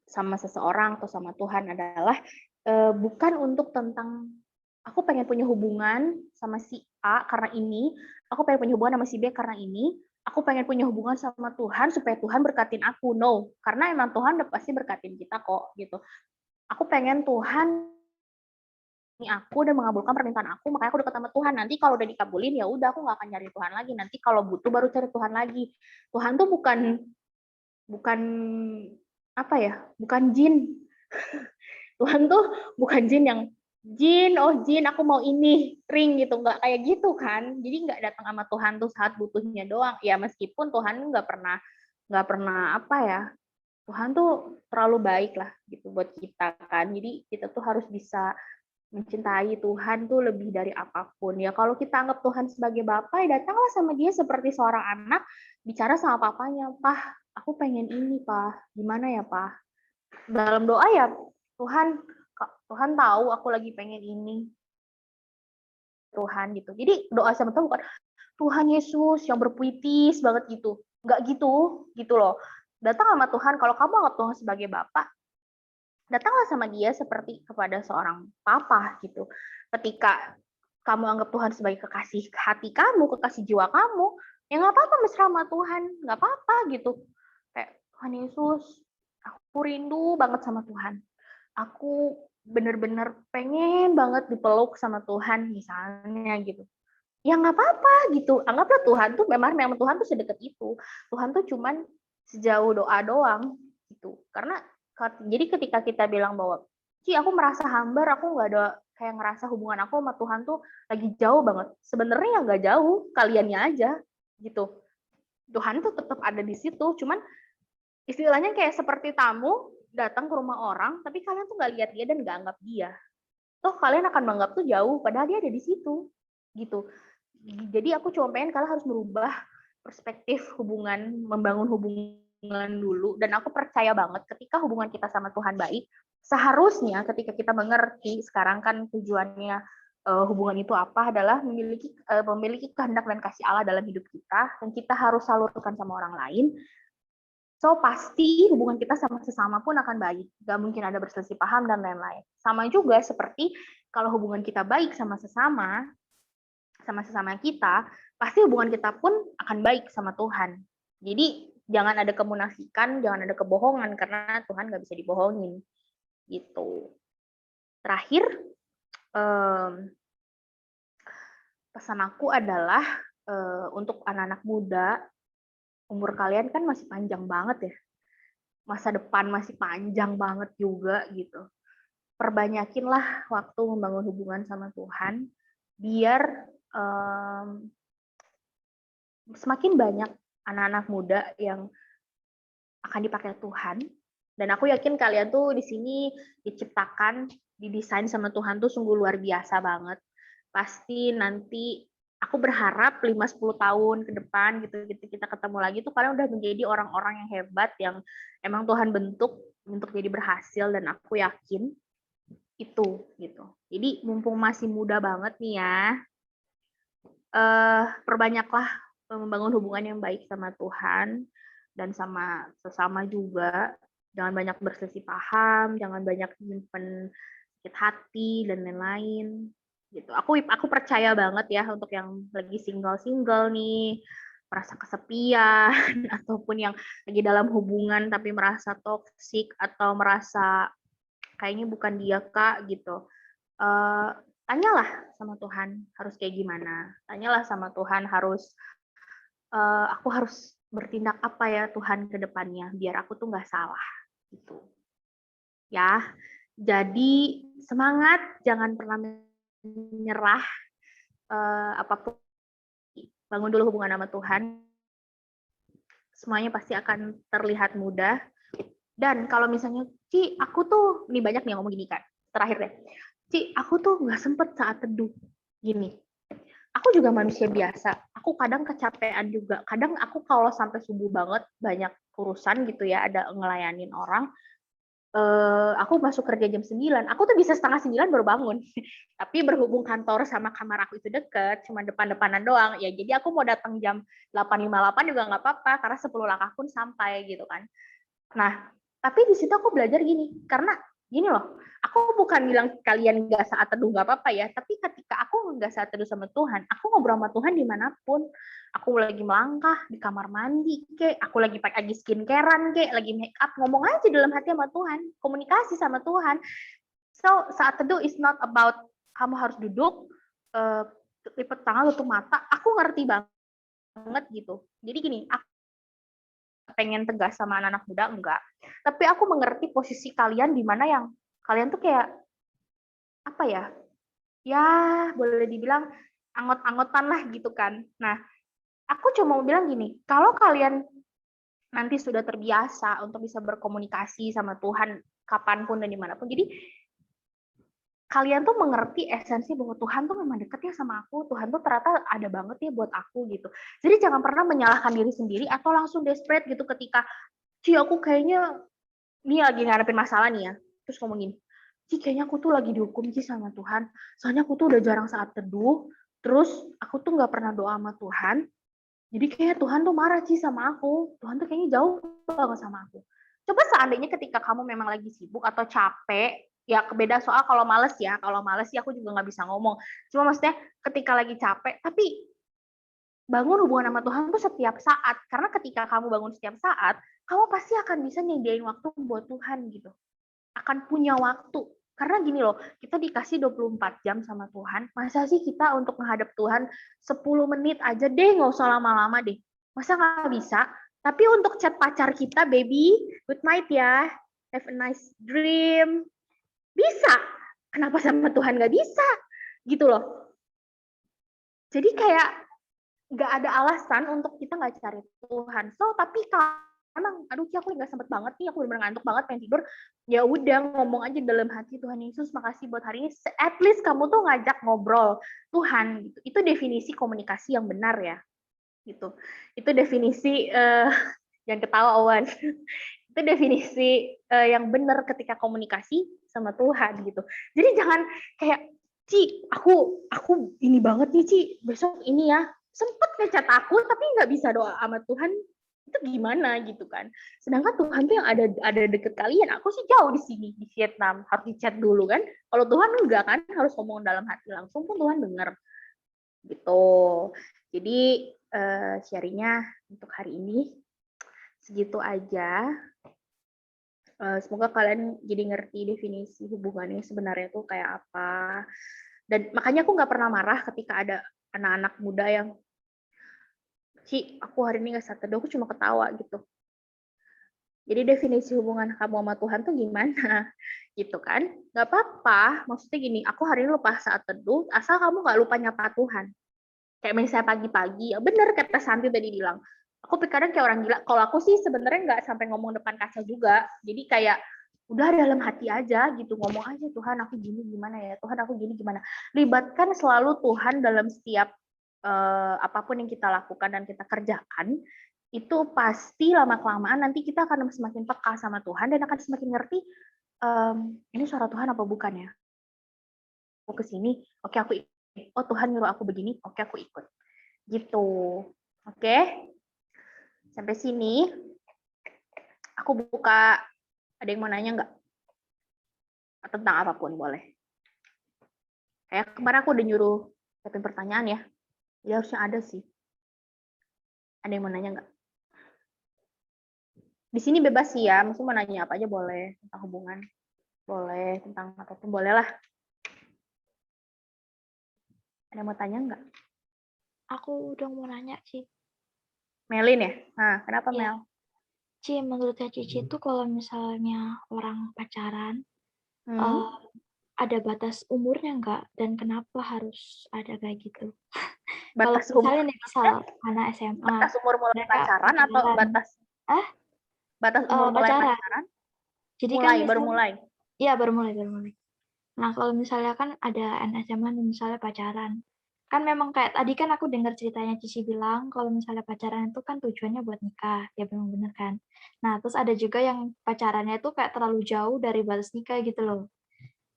sama seseorang atau sama Tuhan adalah bukan untuk tentang aku pengen punya hubungan sama si A karena ini, aku pengen punya hubungan sama si B karena ini, aku pengen punya hubungan sama Tuhan supaya Tuhan berkatin aku. No, karena emang Tuhan udah pasti berkatin kita kok gitu. Aku pengen Tuhan ini aku udah mengabulkan permintaan aku, makanya aku dekat sama Tuhan. Nanti kalau udah dikabulin ya udah aku nggak akan nyari Tuhan lagi. Nanti kalau butuh baru cari Tuhan lagi. Tuhan tuh bukan bukan apa ya? Bukan jin. Tuhan tuh bukan jin yang jin, oh jin aku mau ini, ring gitu, nggak kayak gitu kan. Jadi nggak datang sama Tuhan tuh saat butuhnya doang. Ya meskipun Tuhan nggak pernah apa ya, Tuhan tuh terlalu baik lah gitu buat kita kan. Jadi kita tuh harus bisa mencintai Tuhan tuh lebih dari apapun. Ya kalau kita anggap Tuhan sebagai Bapa, ya datanglah sama dia seperti seorang anak, bicara sama papanya, Pah, aku pengen ini, Pah. Gimana ya, Pah? Dalam doa ya, Tuhan tahu aku lagi pengen ini. Tuhan gitu. Jadi doa sama Tuhan bukan Tuhan Yesus yang berpuitis banget gitu. Enggak gitu loh. Datang sama Tuhan, kalau kamu anggap Tuhan sebagai Bapa, datanglah sama dia seperti kepada seorang papa gitu. Ketika kamu anggap Tuhan sebagai kekasih hati kamu, kekasih jiwa kamu, ya nggak apa-apa mesra sama Tuhan, nggak apa-apa gitu. Kayak Tuhan Yesus, aku rindu banget sama Tuhan. Aku bener-bener pengen banget dipeluk sama Tuhan misalnya gitu. Ya nggak apa-apa gitu. Anggaplah Tuhan tuh memang Tuhan tuh sedekat itu. Tuhan tuh cuman sejauh doa doang gitu. Karena jadi ketika kita bilang bahwa Ci aku merasa hambar, aku nggak ada kayak ngerasa hubungan aku sama Tuhan tuh lagi jauh banget. Sebenarnya ya nggak jauh, kaliannya aja gitu. Tuhan tuh tetap ada di situ, cuman istilahnya kayak seperti tamu datang ke rumah orang, tapi kalian tuh nggak lihat dia dan nggak anggap dia. Toh kalian akan menganggap tuh jauh, padahal dia ada di situ gitu. Jadi aku cuma pengen kalian harus merubah perspektif hubungan, membangun hubungan dulu. Dan aku percaya banget ketika hubungan kita sama Tuhan baik, seharusnya ketika kita mengerti sekarang kan tujuannya hubungan itu apa adalah memiliki kehendak dan kasih Allah dalam hidup kita, dan kita harus salurkan sama orang lain. So pasti hubungan kita sama sesama pun akan baik. Gak mungkin ada berselisih paham dan lain-lain. Sama juga seperti kalau hubungan kita baik sama sesama kita, pasti hubungan kita pun akan baik sama Tuhan. Jadi jangan ada kemunafikan, jangan ada kebohongan, karena Tuhan nggak bisa dibohongin. Gitu. Terakhir, pesan aku adalah untuk anak-anak muda, umur kalian kan masih panjang banget ya. Masa depan masih panjang banget juga gitu. Perbanyakinlah waktu membangun hubungan sama Tuhan, biar semakin banyak anak-anak muda yang akan dipakai Tuhan. Dan aku yakin kalian tuh di sini diciptakan, didesain sama Tuhan tuh sungguh luar biasa banget. Pasti nanti aku berharap 5-10 tahun ke depan gitu kita ketemu lagi tuh kalian udah menjadi orang-orang yang hebat yang emang Tuhan bentuk untuk jadi berhasil, dan aku yakin itu gitu. Jadi mumpung masih muda banget nih ya, perbanyaklah membangun hubungan yang baik sama Tuhan dan sama sesama juga. Jangan banyak berselisih paham, jangan banyak nyimpen sakit hati dan lain-lain. Gitu. Aku percaya banget ya untuk yang lagi single nih, merasa kesepian ataupun yang lagi dalam hubungan tapi merasa toksik atau merasa kayaknya bukan dia Kak gitu. Tanyalah sama Tuhan harus kayak gimana. Tanyalah sama Tuhan aku harus bertindak apa ya Tuhan ke depannya biar aku tuh nggak salah gitu. ya. Jadi semangat, jangan pernah menyerah, apapun, bangun dulu hubungan sama Tuhan, semuanya pasti akan terlihat mudah. Dan kalau misalnya, Ci, aku tuh, ini banyak nih yang ngomong gini kan, terakhir deh, Ci, aku tuh nggak sempet saat teduh, gini, aku juga manusia biasa, aku kadang kecapean juga, kadang aku kalau sampai subuh banget, banyak urusan gitu ya, ada ngelayanin orang, aku masuk kerja jam 9, aku tuh bisa setengah 9 baru bangun. Tapi berhubung kantor sama kamar aku itu deket, cuma depan-depanan doang, ya jadi aku mau datang jam 8.58 juga nggak apa-apa, karena 10 langkah pun sampai gitu kan. Nah, tapi di situ aku belajar gini, karena gini loh, aku bukan bilang kalian nggak saat teduh nggak apa-apa ya, tapi ketika aku nggak saat teduh sama Tuhan, aku ngobrol sama Tuhan dimanapun, aku lagi melangkah di kamar mandi, aku lagi pakai lagi skincarean, lagi make up, ngomong aja dalam hati sama Tuhan, komunikasi sama Tuhan. So saat teduh is not about kamu harus duduk, lipat tangan, tutup mata. Aku ngerti banget gitu. Jadi gini, aku pengen tegas sama anak-anak muda, enggak. Tapi aku mengerti posisi kalian di mana yang kalian tuh kayak apa ya? Ya, boleh dibilang anggot-anggotan lah gitu kan. Nah, aku cuma mau bilang gini, kalau kalian nanti sudah terbiasa untuk bisa berkomunikasi sama Tuhan kapanpun dan dimanapun, jadi kalian tuh mengerti esensi bahwa Tuhan tuh memang deket ya sama aku, Tuhan tuh ternyata ada banget ya buat aku gitu. Jadi jangan pernah menyalahkan diri sendiri atau langsung desperate gitu ketika, Ci aku kayaknya ini lagi ngadepin masalah nih ya, terus ngomong gini, Ci kayaknya aku tuh lagi dihukum Ci sama Tuhan, soalnya aku tuh udah jarang saat teduh, terus aku tuh nggak pernah doa sama Tuhan, jadi kayak Tuhan tuh marah Ci sama aku, Tuhan tuh kayaknya jauh banget sama aku. Coba seandainya ketika kamu memang lagi sibuk atau capek, ya beda soal kalau males ya, kalau males sih aku juga nggak bisa ngomong. Cuma maksudnya ketika lagi capek, tapi bangun hubungan sama Tuhan tuh setiap saat. Karena ketika kamu bangun setiap saat, kamu pasti akan bisa nyediain waktu buat Tuhan gitu. Akan punya waktu. Karena gini loh, kita dikasih 24 jam sama Tuhan. Masa sih kita untuk menghadap Tuhan 10 menit aja deh, nggak usah lama-lama deh. Masa nggak bisa? Tapi untuk chat pacar kita, baby, good night ya. Have a nice dream. Bisa. Kenapa sama Tuhan nggak bisa? Gitu loh. Jadi kayak nggak ada alasan untuk kita nggak cari Tuhan. So, tapi kalau emang, aduh Ki, aku nggak sempet banget nih, aku bener-bener ngantuk banget, pengen tidur, ya udah ngomong aja dalam hati, Tuhan Yesus, makasih buat hari ini. At least kamu tuh ngajak ngobrol Tuhan. Gitu. Itu definisi komunikasi yang benar ya. Gitu. Itu definisi yang ketawa Owen. Itu definisi yang benar ketika komunikasi sama Tuhan gitu. Jadi jangan kayak, Ci, aku ini banget nih Ci, besok ini ya. Sempet ngecat aku tapi nggak bisa doa sama Tuhan, itu gimana gitu kan. Sedangkan Tuhan tuh yang ada deket kalian, aku sih jauh di sini di Vietnam, harus dicat dulu kan. Kalau Tuhan enggak kan, harus ngomong dalam hati langsung pun Tuhan dengar. Gitu. Jadi sharingnya untuk hari ini segitu aja. Semoga kalian jadi ngerti definisi hubungannya sebenarnya tuh kayak apa. Dan makanya aku nggak pernah marah ketika ada anak-anak muda yang, Ci, aku hari ini nggak saat teduh, aku cuma ketawa gitu. Jadi definisi hubungan kamu sama Tuhan tuh gimana? Gitu kan? Nggak apa-apa. Maksudnya gini, aku hari ini lupa saat teduh, asal kamu nggak lupa nyapa Tuhan. Kayak misalnya pagi-pagi, ya bener kata Santi tadi bilang, aku kadang kayak orang gila. Kalau aku sih sebenarnya nggak sampai ngomong depan kaca juga. Jadi kayak udah dalam hati aja gitu, ngomong aja, Tuhan aku gini gimana ya, Tuhan aku gini gimana. Libatkan selalu Tuhan dalam setiap apapun yang kita lakukan dan kita kerjakan, itu pasti lama-kelamaan nanti kita akan semakin peka sama Tuhan dan akan semakin ngerti, ini suara Tuhan apa bukan ya. Aku kesini, oke aku ikut. Oh Tuhan nyuruh aku begini, oke aku ikut. Gitu. Oke. Sampai sini. Aku buka, ada yang mau nanya nggak? Tentang apapun boleh. Kayak kemarin aku udah nyuruh siapin pertanyaan ya. Jadi harusnya ada sih. Ada yang mau nanya nggak? Di sini bebas sih ya, maksudnya mau nanya apa aja boleh. Tentang hubungan, boleh. Tentang apapun boleh lah. Ada yang mau tanya nggak? Aku udah mau nanya sih. Melin ya? Nah, kenapa Ya. Mel? Ci, menurutnya Cici tuh kalau misalnya orang pacaran, Hmm? ada batas umurnya nggak? Dan kenapa harus ada kayak gitu? Kalau Batas umur, misalnya nih, misal anak SMA, batas umur mulai mereka pacaran atau pacaran, batas umur mulai pacaran. pacaran? Jadi kan Baru misalnya, mulai. iya baru mulai. Nah, kalau misalnya kan ada anak SMA nih, misalnya pacaran. Kan memang kayak tadi kan aku dengar ceritanya Cici bilang, kalau misalnya pacaran itu kan tujuannya buat nikah. Ya memang bener kan. Nah, terus ada juga yang pacarannya itu kayak terlalu jauh dari batas nikah gitu loh.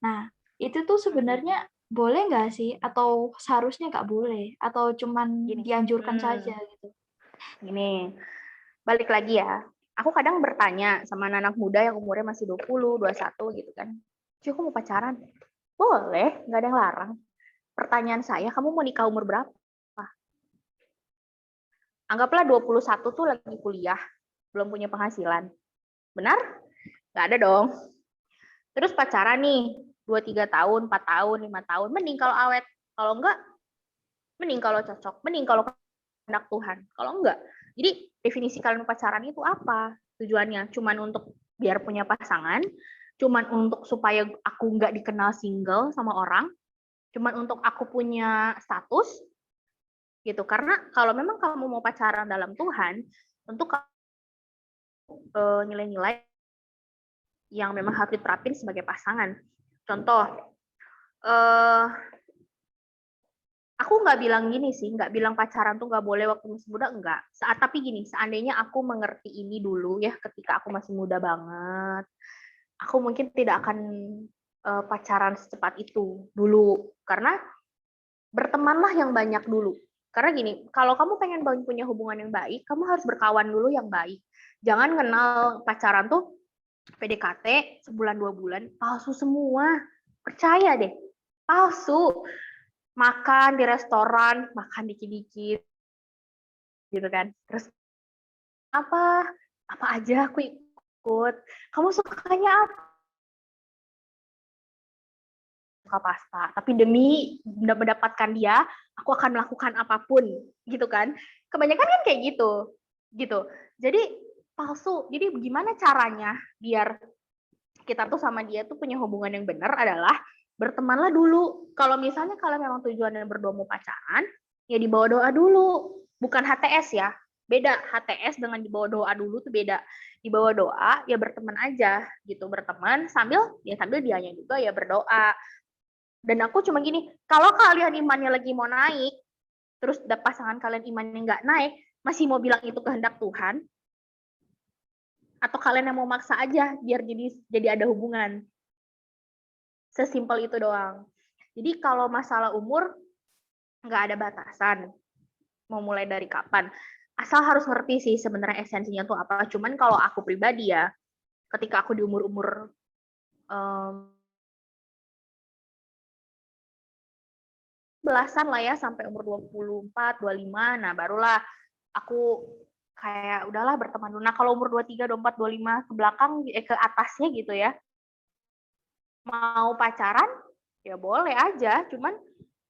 Nah, itu tuh sebenarnya boleh nggak sih? Atau seharusnya nggak boleh? Atau cuman Gini. dianjurkan saja gitu? Gini, balik lagi ya. Aku kadang bertanya sama anak muda yang umurnya masih 20, 21 gitu kan. Cuy, aku mau pacaran. Boleh, nggak ada yang larang. Pertanyaan saya, kamu mau nikah umur berapa? Anggaplah 21 tuh lagi kuliah, belum punya penghasilan. Benar? Nggak ada dong. Terus pacaran nih, 2-3 tahun, 4 tahun, 5 tahun. Mending kalau awet. Kalau enggak, mending kalau cocok. Mending kalau kehendak Tuhan. Kalau enggak. Jadi definisi kalian pacaran itu apa? Tujuannya cuman untuk biar punya pasangan, cuman untuk supaya aku nggak dikenal single sama orang, cuman untuk aku punya status, gitu. Karena kalau memang kamu mau pacaran dalam Tuhan, tentu nilai-nilai yang memang harus diterapin sebagai pasangan. Contoh, aku nggak bilang gini sih, nggak bilang pacaran tuh nggak boleh waktu masih muda, enggak. Tapi gini, seandainya aku mengerti ini dulu ya, ketika aku masih muda banget, aku mungkin tidak akan pacaran secepat itu dulu. Karena bertemanlah yang banyak dulu. Karena gini, kalau kamu pengen punya hubungan yang baik, kamu harus berkawan dulu yang baik. Jangan kenal pacaran tuh PDKT sebulan 2 bulan, palsu semua. Percaya deh, palsu. Makan di restoran, makan dikit-dikit, gitu kan. Terus apa aja aku ikut. Kamu sukanya apa? Suka pasta. Tapi demi mendapatkan dia, aku akan melakukan apapun, gitu kan. Kebanyakan kan kayak gitu. Jadi palsu. Jadi gimana caranya biar kita tuh sama dia tuh punya hubungan yang benar adalah bertemanlah dulu. Kalau misalnya kalian memang tujuannya berdua mau pacaran, ya dibawa doa dulu. Bukan HTS ya. Beda, HTS dengan dibawa doa dulu tuh beda. Dibawa doa, ya berteman aja gitu. Berteman sambil dianya juga ya berdoa. Dan aku cuma gini, kalau kalian imannya lagi mau naik, terus pasangan kalian imannya nggak naik, masih mau bilang itu kehendak Tuhan, atau kalian yang mau maksa aja biar jadi ada hubungan. Sesimpel itu doang. Jadi kalau masalah umur, nggak ada batasan. Mau mulai dari kapan. Asal harus ngerti sih sebenarnya esensinya tuh apa. Cuman kalau aku pribadi ya, ketika aku di umur-umur belasan lah ya, sampai umur 24, 25, nah barulah aku kayak udahlah berteman dulu. Nah kalau umur 23, 24, 25 ke belakang, ke atasnya gitu ya, mau pacaran, ya boleh aja. Cuman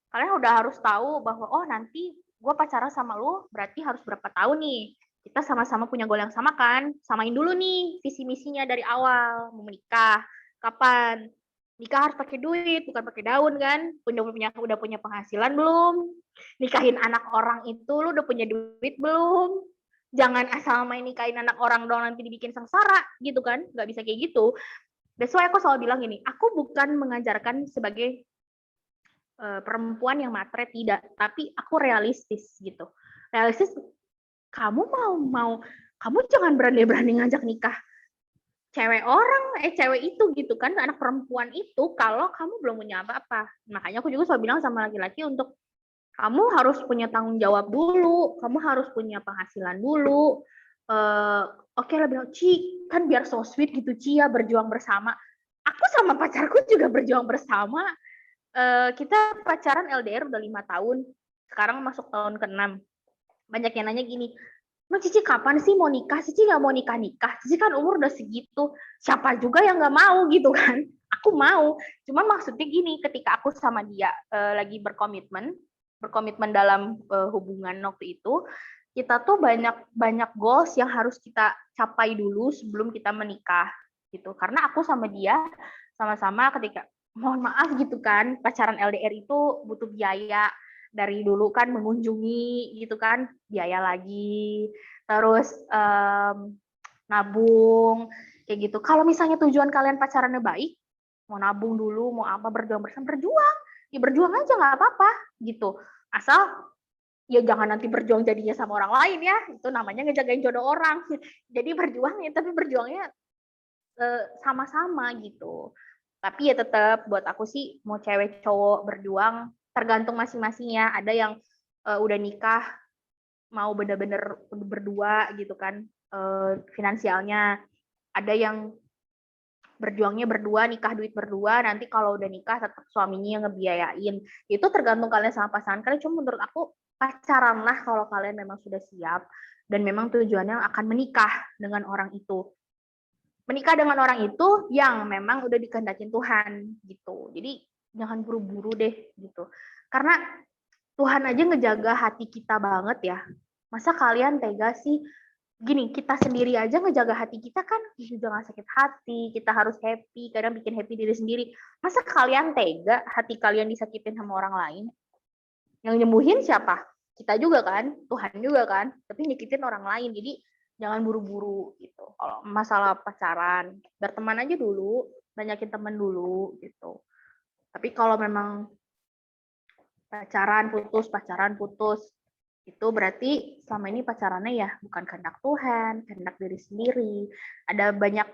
kalian udah harus tahu bahwa, oh nanti gue pacaran sama lu, berarti harus berapa tahun nih. Kita sama-sama punya goal yang sama kan? Samain dulu nih visi misinya dari awal. Mau menikah, kapan? Nikah harus pakai duit, bukan pakai daun kan? Udah punya penghasilan belum? Nikahin anak orang itu lu udah punya duit belum? Jangan asal main nikahin anak orang dong nanti dibikin sengsara gitu kan? Nggak bisa kayak gitu. That's why aku selalu bilang gini, aku bukan mengajarkan sebagai perempuan yang matre, tidak, tapi aku realistis gitu. Realistis, kamu kamu jangan berani ngajak nikah cewek itu gitu kan, anak perempuan itu, kalau kamu belum punya apa-apa. Makanya aku juga selalu bilang sama laki-laki untuk kamu harus punya tanggung jawab dulu, kamu harus punya penghasilan dulu. Oke lah bilang, Ci, kan biar so sweet gitu, Ci ya, berjuang bersama. Aku sama pacarku juga berjuang bersama. Kita pacaran LDR udah 5 tahun, sekarang masuk tahun ke-6. Banyak yang nanya gini, Mas Cici kapan sih mau nikah? Cici nggak mau nikah. Cici kan umur udah segitu. Siapa juga yang nggak mau gitu kan? Aku mau. Cuma maksudnya gini, ketika aku sama dia lagi berkomitmen dalam hubungan waktu itu, kita tuh banyak goals yang harus kita capai dulu sebelum kita menikah gitu. Karena aku sama dia sama-sama ketika mohon maaf gitu kan, pacaran LDR itu butuh biaya. Dari dulu kan mengunjungi gitu kan, biaya lagi. Terus nabung kayak gitu. Kalau misalnya tujuan kalian pacarannya baik, mau nabung dulu, mau apa, berjuang bersama, berjuang. Ya berjuang aja nggak apa-apa gitu. Asal ya jangan nanti berjuang jadinya sama orang lain ya, itu namanya ngejagain jodoh orang. Jadi berjuang ya, tapi berjuangnya sama-sama gitu. Tapi ya tetap buat aku sih mau cewek cowok berjuang tergantung masing-masingnya. Ada yang udah nikah mau bener-bener berdua gitu kan, finansialnya. Ada yang berjuangnya berdua, nikah duit berdua, nanti kalau udah nikah tetap suaminya yang ngebiayain. Itu tergantung kalian sama pasangan kalian. Cuma menurut aku pacaranlah kalau kalian memang sudah siap dan memang tujuannya akan menikah dengan orang itu. Menikah dengan orang itu yang memang udah dikehendakin Tuhan gitu. Jadi jangan buru-buru deh gitu. Karena Tuhan aja ngejaga hati kita banget ya. Masa kalian tega sih? Gini, kita sendiri aja ngejaga hati kita kan jangan sakit hati, kita harus happy, kadang bikin happy diri sendiri. Masa kalian tega hati kalian disakitin sama orang lain? Yang nyembuhin siapa? Kita juga kan, Tuhan juga kan, tapi nyakitin orang lain. Jadi jangan buru-buru gitu. Kalau masalah pacaran, berteman aja dulu, banyakin teman dulu gitu. Tapi kalau memang pacaran putus, itu berarti selama ini pacarannya ya bukan kehendak Tuhan, kehendak diri sendiri. Ada banyak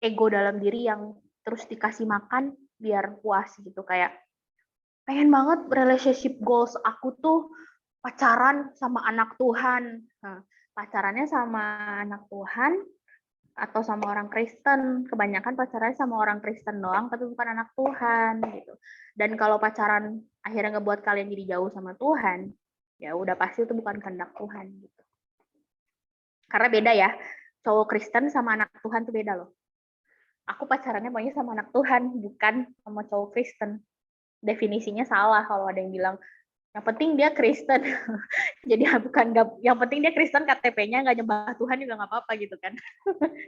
ego dalam diri yang terus dikasih makan biar puas gitu. Kayak pengen banget relationship goals aku tuh pacaran sama anak Tuhan. Nah, pacarannya sama anak Tuhan atau sama orang Kristen. Kebanyakan pacarannya sama orang Kristen doang, tapi bukan anak Tuhan gitu. Dan kalau pacaran akhirnya ngebuat kalian jadi jauh sama Tuhan, ya udah pasti itu bukan kehendak Tuhan gitu. Karena beda ya, cowok Kristen sama anak Tuhan tuh beda loh. Aku pacarannya maunya sama anak Tuhan, bukan sama cowok Kristen. Definisinya salah kalau ada yang bilang yang penting dia Kristen. Jadi bukan yang penting dia Kristen, KTP-nya nggak nyembah Tuhan juga nggak apa-apa gitu kan.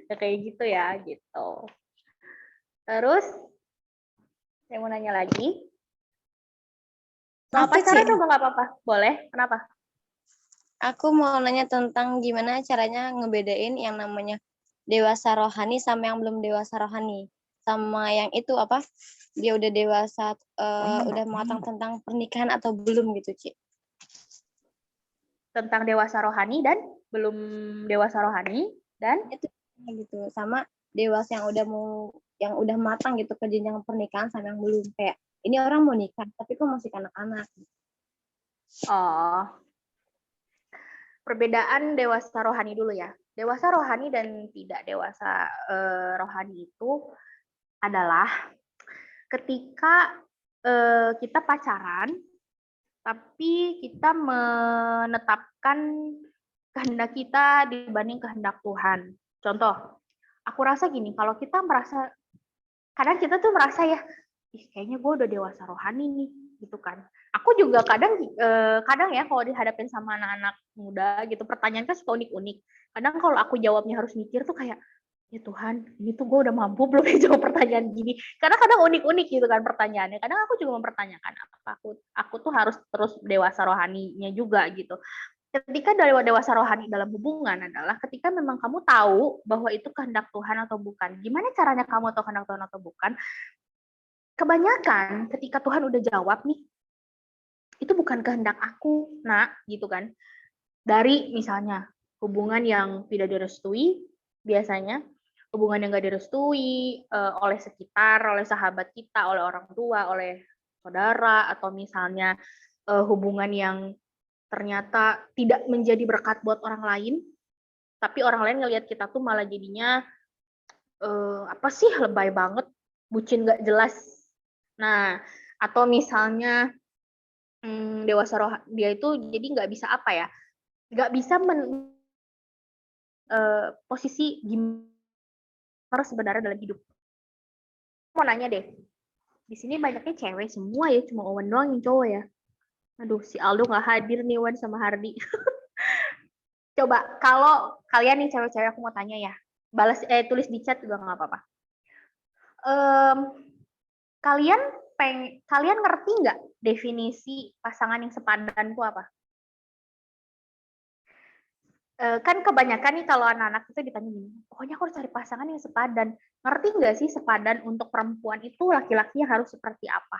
Ya kayak gitu ya gitu. Terus saya mau nanya lagi. Mau pacaran atau nggak apa-apa? Boleh. Kenapa? Aku mau nanya tentang gimana caranya ngebedain yang namanya dewasa rohani sama yang belum dewasa rohani. Sama yang itu apa? Dia udah dewasa, udah matang tentang pernikahan atau belum gitu, Ci. Tentang dewasa rohani dan belum dewasa rohani dan itu gitu. Sama dewasa yang udah matang gitu ke jenjang pernikahan sama yang belum. Kayak ini orang mau nikah tapi kok masih anak-anak. Oh. Perbedaan dewasa rohani dulu ya. Dewasa rohani dan tidak dewasa rohani itu adalah ketika kita pacaran, tapi kita menetapkan kehendak kita dibanding kehendak Tuhan. Contoh, aku rasa gini, kalau kita merasa, kadang kita tuh merasa ya, kayaknya gue udah dewasa rohani nih, gitu kan. Aku juga kadang ya kalau dihadapin sama anak-anak muda gitu, pertanyaan kan suka unik-unik. Kadang kalau aku jawabnya harus mikir tuh kayak, ya Tuhan, ini tuh gue udah mampu belum ya jawab pertanyaan gini. Karena kadang unik-unik gitu kan pertanyaannya. Kadang aku juga mempertanyakan, apa aku tuh harus terus dewasa rohaninya juga gitu. Ketika dewasa rohani dalam hubungan adalah ketika memang kamu tahu bahwa itu kehendak Tuhan atau bukan. Gimana caranya kamu tahu kehendak Tuhan atau bukan? Kebanyakan ketika Tuhan udah jawab nih, itu bukan kehendak aku, nak, gitu kan. Dari misalnya hubungan yang tidak direstui, biasanya hubungan yang nggak direstui oleh sekitar, oleh sahabat kita, oleh orang tua, oleh saudara, atau misalnya hubungan yang ternyata tidak menjadi berkat buat orang lain, tapi orang lain ngelihat kita tuh malah jadinya apa sih, lebay banget, bucin nggak jelas. Nah, atau misalnya dewasa rohani, dia itu jadi nggak bisa apa ya, nggak bisa posisi gimana sebenarnya dalam hidup. Mau nanya deh, di sini banyaknya cewek semua ya, cuma Owen doang yang cowok ya. Aduh, si Aldo nggak hadir nih, Wan sama Hardi. Coba kalau kalian nih cewek-cewek, aku mau tanya ya. Tulis di chat juga nggak apa-apa. Kalian kalian ngerti nggak definisi pasangan yang sepadan itu apa? Kan kebanyakan nih kalau anak-anak itu ditanya gini, pokoknya aku harus cari pasangan yang sepadan. Ngerti nggak sih sepadan untuk perempuan itu laki-lakinya harus seperti apa?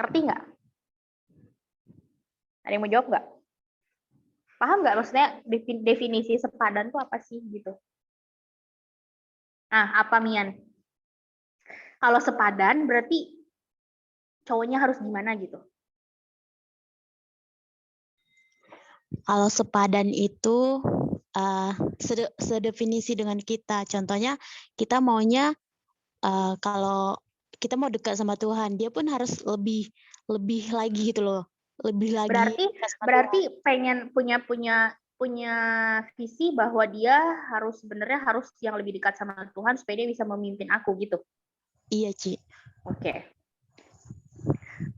Ngerti nggak? Ada yang mau jawab nggak? Paham nggak maksudnya definisi sepadan itu apa sih gitu? Nah, apa Mian? Kalau sepadan berarti cowoknya harus gimana gitu? Kalau sepadan itu sedefinisi dengan kita. Contohnya kita maunya kalau kita mau dekat sama Tuhan, dia pun harus lebih lagi gitu loh. Lebih lagi. Berarti pengen punya visi bahwa dia sebenarnya harus yang lebih dekat sama Tuhan supaya dia bisa memimpin aku gitu. Iya, Ci. Oke.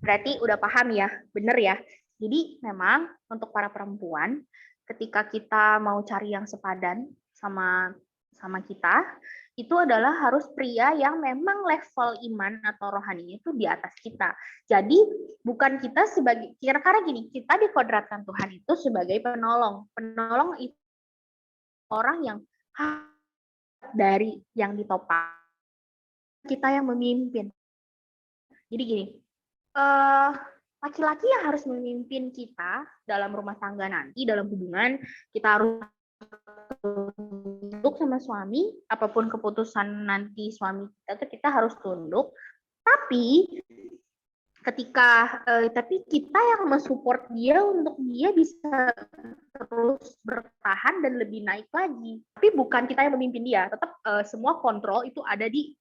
Berarti udah paham ya, bener ya. Jadi memang untuk para perempuan, ketika kita mau cari yang sepadan sama kita, itu adalah harus pria yang memang level iman atau rohaninya itu di atas kita. Jadi bukan kita sebagai, karena gini, kita dikodratkan Tuhan itu sebagai penolong. Penolong itu orang yang dari yang ditopang, kita yang memimpin. Jadi gini, laki-laki yang harus memimpin kita dalam rumah tangga nanti, dalam hubungan, kita harus tunduk sama suami, apapun keputusan nanti suami kita harus tunduk. Tapi tapi kita yang mensupport dia untuk dia bisa terus bertahan dan lebih naik lagi. Tapi bukan kita yang memimpin dia, tetap semua kontrol itu ada di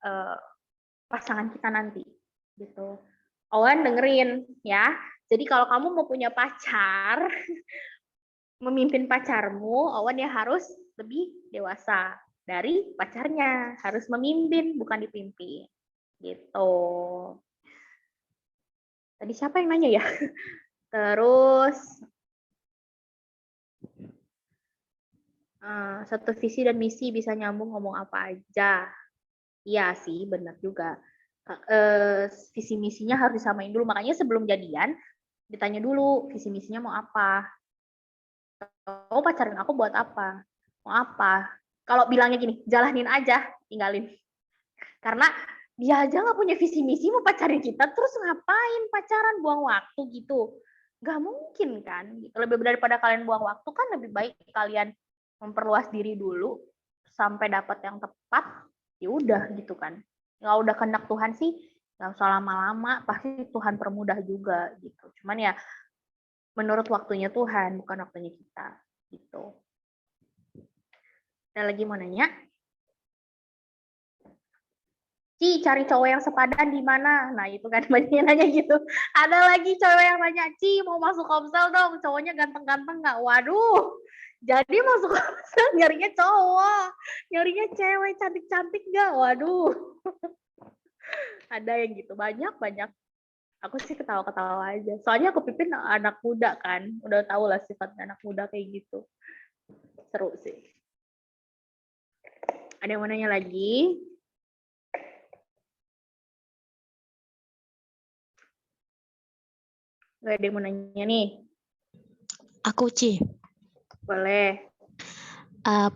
pasangan kita nanti, gitu. Owen dengerin ya. Jadi kalau kamu mau punya pacar, memimpin pacarmu, Owen ya harus lebih dewasa dari pacarnya, harus memimpin bukan dipimpin. Gitu. Tadi siapa yang nanya ya? Terus satu visi dan misi bisa nyambung ngomong apa aja. Iya sih, benar juga. Visi misinya harus disamain dulu. Makanya sebelum jadian ditanya dulu visi misinya mau apa. Oh, pacaran aku buat apa? Mau apa? Kalau bilangnya gini, jalanin aja, tinggalin. Karena dia aja nggak punya visi misi mau pacarin kita, terus ngapain pacaran, buang waktu gitu. Nggak mungkin kan. Lebih daripada kalian buang waktu kan lebih baik kalian memperluas diri dulu sampai dapat yang tepat. Ya udah gitu kan. Nggak udah kehendak Tuhan sih, nggak usah lama-lama, pasti Tuhan permudah juga gitu. Cuman ya menurut waktunya Tuhan, bukan waktunya kita gitu. Ada lagi mau nanya? Ci, cari cowok yang sepadan di mana? Nah, itu kan banyak yang nanya gitu. Ada lagi cowok yang nanya, Ci, mau masuk Komsel dong, cowoknya ganteng-ganteng nggak? Waduh, jadi masuk Komsel nyarinya cowok, nyarinya cewek cantik-cantik nggak? Waduh. Ada yang gitu, banyak. Aku sih ketawa-ketawa aja. Soalnya aku pimpin anak muda kan, udah tau lah sifatnya anak muda kayak gitu. Seru sih. Ada yang mau nanya lagi? Gak ada yang mau nanya nih? Aku, Ci. Boleh.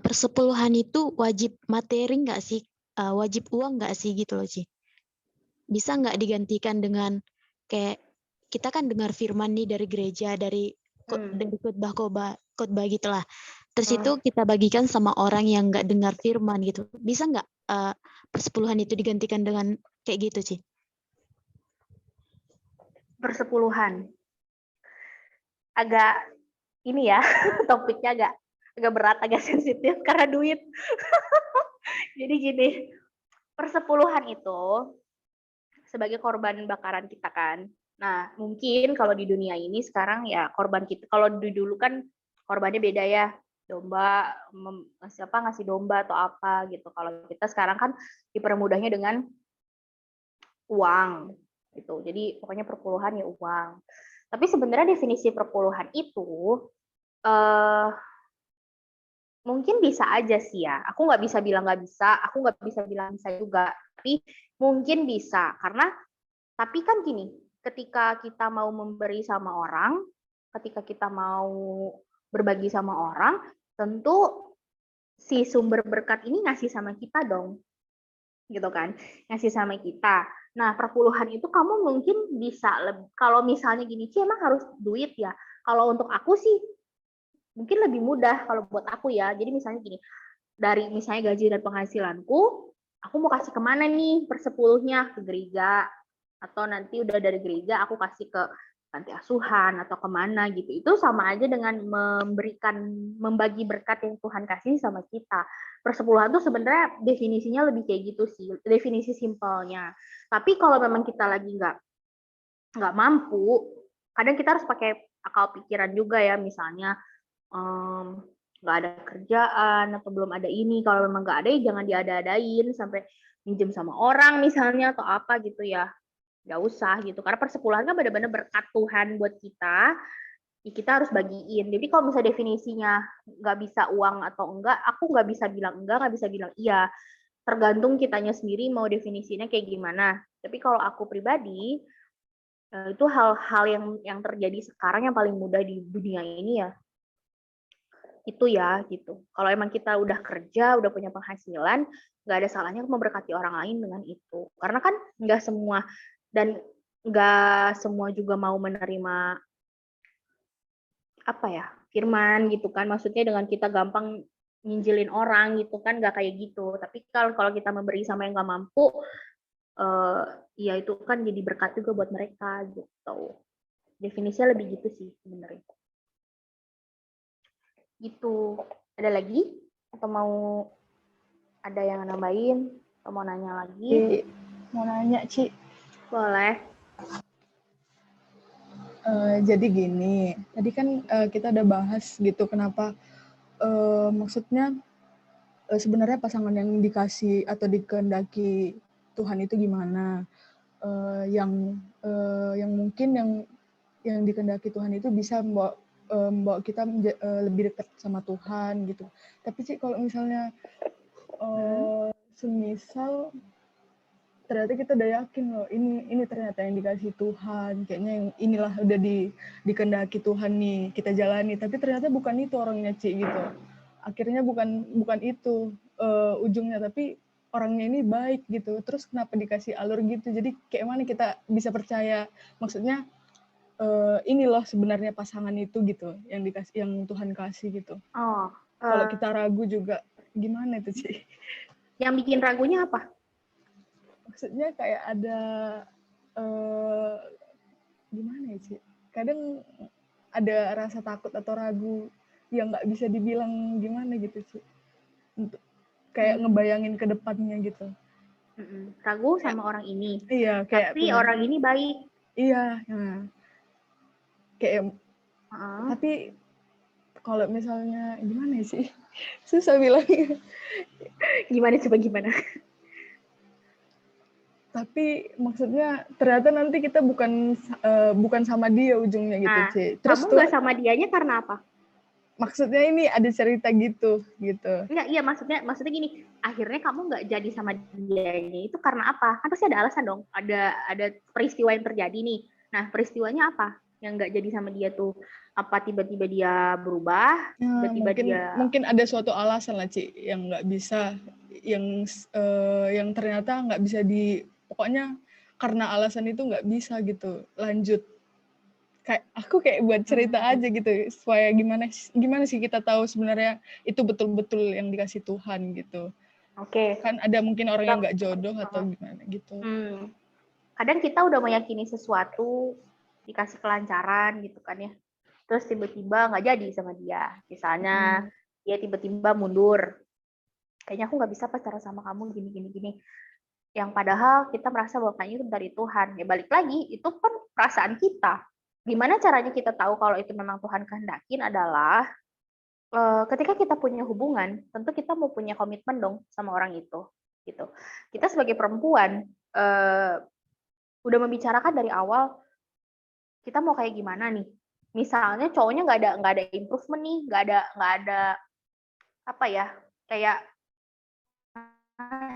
Persepuluhan itu wajib materi nggak sih? Wajib uang nggak sih gitu loh, Ci? Bisa nggak digantikan dengan kayak kita kan dengar firman nih dari gereja, dari khotbah gitulah. Terus itu kita bagikan sama orang yang nggak dengar firman gitu. Bisa nggak persepuluhan itu digantikan dengan kayak gitu, Ci? Persepuluhan. Agak ini ya, topiknya agak berat, agak sensitif karena duit. Jadi gini, persepuluhan itu sebagai korban bakaran kita kan. Nah, mungkin kalau di dunia ini sekarang ya korban kita, kalau dulu kan korbannya beda ya, domba, ngasih domba atau apa gitu. Kalau kita sekarang kan dipermudahnya dengan uang gitu. Jadi pokoknya perpuluhan ya uang. Tapi sebenarnya definisi perpuluhan itu mungkin bisa aja sih ya. Aku nggak bisa bilang nggak bisa, aku nggak bisa bilang bisa juga. Tapi mungkin bisa, karena tapi kan gini, ketika kita mau memberi sama orang, ketika kita mau berbagi sama orang, tentu si sumber berkat ini ngasih sama kita dong, gitu kan? Ngasih sama kita. Nah, perpuluhan itu kamu mungkin bisa kalau misalnya gini, sih emang harus duit ya. Kalau untuk aku sih mungkin lebih mudah kalau buat aku ya. Jadi misalnya gini, dari misalnya gaji dan penghasilanku, aku mau kasih kemana nih per 10-nya, ke gereja, atau nanti udah dari gereja aku kasih ke panti asuhan atau kemana gitu. Itu sama aja dengan membagi berkat yang Tuhan kasih sama kita. Persepuluhan tuh sebenarnya definisinya lebih kayak gitu sih, definisi simpelnya. Tapi kalau memang kita lagi nggak mampu, kadang kita harus pakai akal pikiran juga ya, misalnya nggak ada kerjaan atau belum ada ini, kalau memang nggak ada ya jangan diada-adain sampai minjem sama orang misalnya atau apa gitu ya, nggak usah gitu, karena persepuluhan kan benar-benar berkat Tuhan buat kita, ya kita harus bagiin. Jadi kalau misalnya definisinya nggak bisa uang atau enggak, aku nggak bisa bilang enggak, nggak bisa bilang iya, tergantung kitanya sendiri mau definisinya kayak gimana. Tapi kalau aku pribadi, itu hal-hal yang terjadi sekarang yang paling mudah di dunia ini ya itu ya gitu. Kalau emang kita udah kerja, udah punya penghasilan, nggak ada salahnya memberkati orang lain dengan itu. Karena kan nggak semua dan nggak semua juga mau menerima apa ya firman gitu kan. Maksudnya dengan kita gampang nyinjilin orang gitu kan, nggak kayak gitu. Tapi kalau kita memberi sama yang nggak mampu, ya itu kan jadi berkat juga buat mereka gitu. Definisinya lebih gitu sih sebenarnya. Gitu. Ada lagi? Atau mau ada yang nambahin? Atau mau nanya lagi? Mau nanya, Ci. Boleh. Jadi gini, tadi kan kita udah bahas gitu kenapa maksudnya sebenarnya pasangan yang dikasih atau dikehendaki Tuhan itu gimana? Yang mungkin yang dikehendaki Tuhan itu bisa membawa kita lebih dekat sama Tuhan gitu. Tapi sih kalau misalnya semisal ternyata kita udah yakin loh ini ternyata yang dikasih Tuhan, kayaknya yang inilah udah dikehendaki Tuhan nih kita jalani, tapi ternyata bukan itu orangnya, Ci, gitu. Akhirnya bukan itu ujungnya, tapi orangnya ini baik gitu, terus kenapa dikasih alur gitu, jadi kayak mana kita bisa percaya maksudnya ini loh sebenarnya pasangan itu gitu yang dikasih, yang Tuhan kasih gitu. Kalau kita ragu juga gimana itu, Ci? Yang bikin ragunya apa? Maksudnya kayak ada gimana ya, Ci? Kadang ada rasa takut atau ragu yang nggak bisa dibilang gimana gitu, Ci. Untuk kayak ngebayangin ke depannya gitu. Ragu sama orang ini. Iya, kayak tapi orang ini baik. Iya, nah. Kayak tapi kalau misalnya gimana ya, sih? Susah bilangnya. Gimana? Tapi maksudnya ternyata nanti kita bukan sama dia ujungnya gitu, Nah, Ci. Terus kamu nggak sama dianya karena apa? Maksudnya ini ada cerita gitu. Enggak, iya maksudnya gini, akhirnya kamu nggak jadi sama dianya itu karena apa? Kan pasti ada alasan dong, ada peristiwa yang terjadi nih. Nah, peristiwanya apa yang nggak jadi sama dia tuh? Apa tiba-tiba dia berubah? Mungkin ada suatu alasan lah, Ci, yang nggak bisa, yang ternyata nggak bisa pokoknya karena alasan itu nggak bisa gitu lanjut. Aku kayak buat cerita aja gitu supaya gimana sih kita tahu sebenarnya itu betul-betul yang dikasih Tuhan gitu. Oke. Kan ada mungkin orang yang nggak jodoh atau gimana gitu. Kadang kita udah meyakini sesuatu, dikasih kelancaran gitu kan ya, terus tiba-tiba nggak jadi sama dia. Misalnya dia tiba-tiba mundur, kayaknya aku nggak bisa pacaran sama kamu gini. Yang padahal kita merasa bahwa kayaknya itu dari Tuhan. Ya balik lagi, itu kan perasaan kita. Gimana caranya kita tahu kalau itu memang Tuhan kehendakin adalah ketika kita punya hubungan, tentu kita mau punya komitmen dong sama orang itu. Gitu. Kita sebagai perempuan udah membicarakan dari awal kita mau kayak gimana nih. Misalnya cowoknya nggak ada improvement nih, nggak ada apa ya, kayak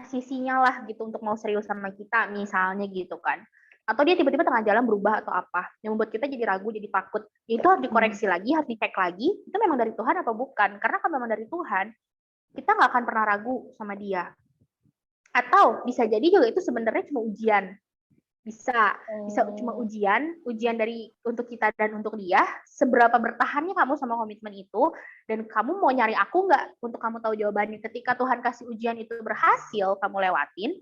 sisinya lah gitu untuk mau serius sama kita misalnya gitu kan. Atau dia tiba-tiba tengah jalan berubah atau apa yang membuat kita jadi ragu, jadi takut. Itu harus dikoreksi lagi, harus dicek lagi, itu memang dari Tuhan apa bukan. Karena kalau memang dari Tuhan, kita nggak akan pernah ragu sama dia. Atau bisa jadi juga itu sebenarnya cuma ujian. Bisa cuma ujian dari untuk kita dan untuk dia, seberapa bertahannya kamu sama komitmen itu, dan kamu mau nyari aku nggak untuk kamu tahu jawabannya. Ketika Tuhan kasih ujian itu berhasil kamu lewatin,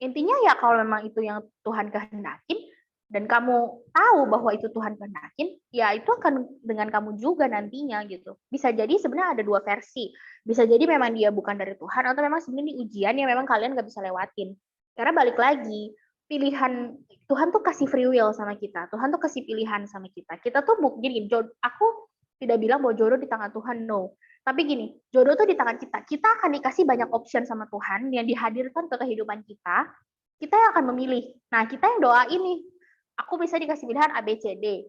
intinya ya kalau memang itu yang Tuhan kehendakin dan kamu tahu bahwa itu Tuhan kehendakin, ya itu akan dengan kamu juga nantinya gitu. Bisa jadi sebenarnya ada dua versi. Bisa jadi memang dia bukan dari Tuhan, atau memang sebenarnya ujian yang memang kalian nggak bisa lewatin. Karena balik lagi, pilihan Tuhan tuh kasih free will sama kita. Tuhan tuh kasih pilihan sama kita. Kita tuh gini, aku tidak bilang bahwa jodoh di tangan Tuhan, no. Tapi gini, jodoh tuh di tangan kita. Kita akan dikasih banyak option sama Tuhan yang dihadirkan ke kehidupan kita. Kita yang akan memilih. Nah, kita yang doa ini, aku bisa dikasih pilihan A, B, C, D.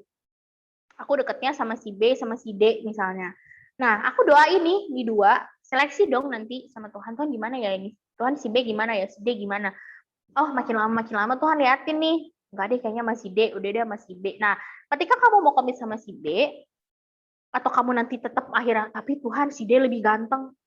Aku deketnya sama si B, sama si D misalnya. Nah, aku doa ini di dua, seleksi dong nanti sama Tuhan. Tuhan gimana ya ini? Tuhan si B gimana ya? Si D gimana? Oh, makin lama Tuhan liatin nih. Enggak deh, kayaknya masih D. Udah deh masih B. Nah, ketika kamu mau komit sama si B, atau kamu nanti tetap akhirnya, tapi Tuhan si D lebih ganteng.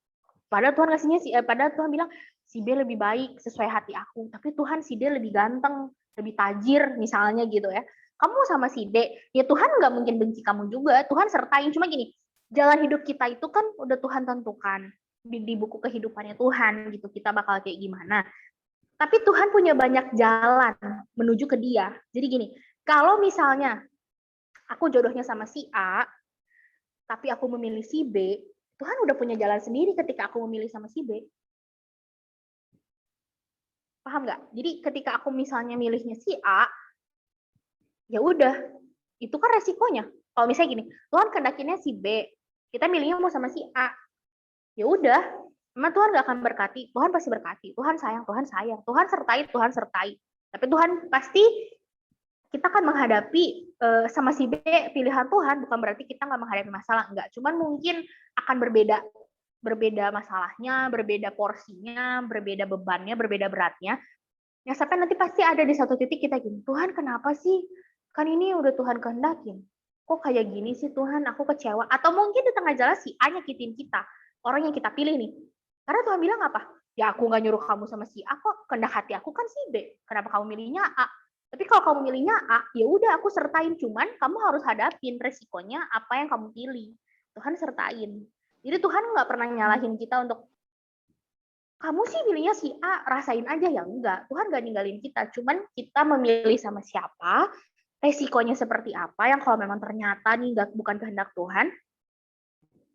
Padahal Tuhan kasihnya padahal Tuhan bilang si B lebih baik sesuai hati aku. Tapi Tuhan si D lebih ganteng, lebih tajir misalnya gitu ya. Kamu sama si D, ya Tuhan nggak mungkin benci kamu juga. Tuhan sertain. Cuma gini, jalan hidup kita itu kan udah Tuhan tentukan di buku kehidupannya Tuhan gitu. Kita bakal kayak gimana. Tapi Tuhan punya banyak jalan menuju ke dia. Jadi gini, kalau misalnya aku jodohnya sama si A, tapi aku memilih si B, Tuhan udah punya jalan sendiri ketika aku memilih sama si B. Paham nggak? Jadi ketika aku misalnya milihnya si A, ya udah, itu kan resikonya. Kalau misalnya gini, Tuhan kehendakinya si B, kita milihnya mau sama si A, ya udah, memang Tuhan nggak akan berkati, Tuhan pasti berkati, Tuhan sayang, Tuhan sertai. Tapi Tuhan pasti kita akan menghadapi sama si B pilihan Tuhan, bukan berarti kita nggak menghadapi masalah, enggak. Cuman mungkin akan berbeda masalahnya, berbeda porsinya, berbeda bebannya, berbeda beratnya. Ya sampai nanti pasti ada di satu titik kita gini, Tuhan kenapa sih? Kan ini udah Tuhan kehendakin. Kok kayak gini sih Tuhan, aku kecewa. Atau mungkin di tengah jalan si A nyakitin kita, orang yang kita pilih nih. Karena Tuhan bilang apa? Ya aku nggak nyuruh kamu sama si A kok, kehendak hati aku kan si B. Kenapa kamu milihnya A? Tapi kalau kamu milihnya A, ya udah aku sertain, cuman kamu harus hadapin resikonya apa yang kamu pilih. Tuhan sertain. Jadi Tuhan nggak pernah nyalahin kita untuk kamu sih pilihnya si A, rasain aja, ya enggak. Tuhan nggak ninggalin kita, cuman kita memilih sama siapa, resikonya seperti apa, yang kalau memang ternyata nih bukan kehendak Tuhan,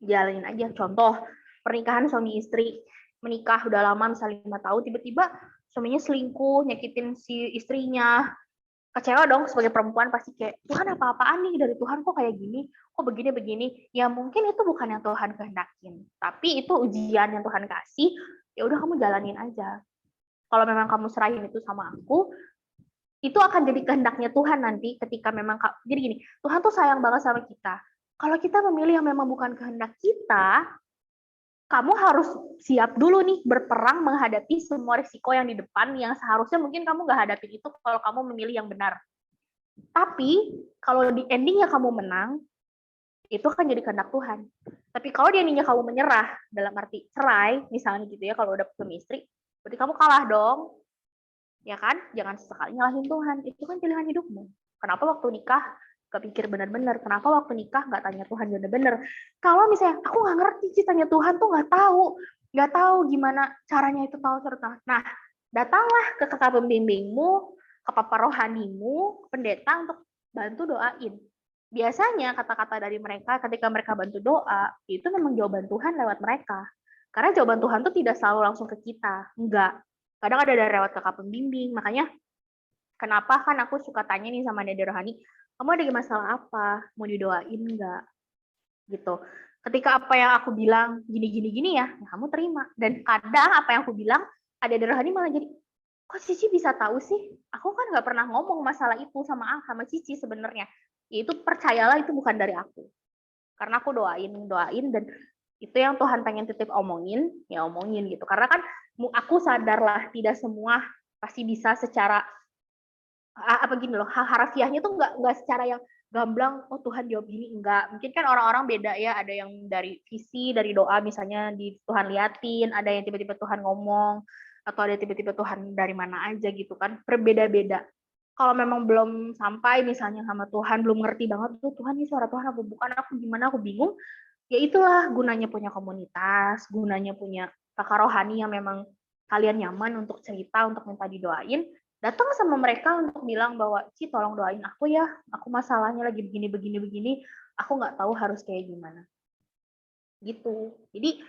jalanin aja. Contoh, pernikahan suami istri, menikah udah lama, misalnya 5 tahun, tiba-tiba suaminya selingkuh, nyakitin si istrinya, kecewa dong sebagai perempuan, pasti kayak, Tuhan apa-apaan nih dari Tuhan kok kayak gini, kok begini-begini. Ya mungkin itu bukan yang Tuhan kehendakin, tapi itu ujian yang Tuhan kasih, ya udah kamu jalanin aja. Kalau memang kamu serahin itu sama aku, itu akan jadi kehendaknya Tuhan nanti ketika memang, jadi gini, Tuhan tuh sayang banget sama kita. Kalau kita memilih yang memang bukan kehendak kita, kamu harus siap dulu nih berperang menghadapi semua risiko yang di depan yang seharusnya mungkin kamu nggak hadapin itu kalau kamu memilih yang benar. Tapi kalau di endingnya kamu menang, itu akan jadi kehendak Tuhan. Tapi kalau di endingnya kamu menyerah, dalam arti cerai, misalnya gitu ya, kalau udah suami istri, berarti kamu kalah dong. Ya kan? Jangan sesekali nyalahin Tuhan. Itu kan pilihan hidupmu. Kenapa waktu nikah kepikir benar-benar? Kenapa waktu nikah nggak tanya Tuhan benar-benar? Kalau misalnya aku nggak ngerti sih tanya Tuhan tuh nggak tahu gimana caranya itu tahu serta. Nah, datanglah ke kakak pembimbingmu, ke papa rohanimu, pendeta untuk bantu doain. Biasanya kata-kata dari mereka ketika mereka bantu doa itu memang jawaban Tuhan lewat mereka. Karena jawaban Tuhan tuh tidak selalu langsung ke kita, enggak. Kadang ada dari lewat kakak pembimbing. Makanya kenapa kan aku suka tanya nih sama Dede Rohani, kamu ada masalah apa? Mau didoain enggak? Gitu. Ketika apa yang aku bilang gini ya, kamu terima. Dan kadang apa yang aku bilang, ada Dede Rohani malah jadi, kok Cici bisa tahu sih? Aku kan nggak pernah ngomong masalah itu sama Cici sebenarnya. Ya itu percayalah itu bukan dari aku. Karena aku doain dan Itu yang Tuhan pengen titip omongin, ya omongin gitu. Karena kan aku sadar lah tidak semua pasti bisa secara apa gini loh, harafiahnya tuh nggak secara yang gamblang, oh Tuhan jawab gini, enggak. Mungkin kan orang-orang beda ya, ada yang dari visi, dari doa misalnya di Tuhan liatin, ada yang tiba-tiba Tuhan ngomong, atau ada tiba-tiba Tuhan dari mana aja gitu kan, berbeda-beda. Kalau memang belum sampai misalnya sama Tuhan, belum ngerti banget tuh Tuhan ini suara Tuhan apa bukan, aku gimana, aku bingung, ya itulah gunanya punya komunitas, gunanya punya kakak rohani yang memang kalian nyaman untuk cerita, untuk minta didoain, datang sama mereka untuk bilang bahwa, Ci tolong doain aku ya, aku masalahnya lagi begini, aku nggak tahu harus kayak gimana. Gitu. Jadi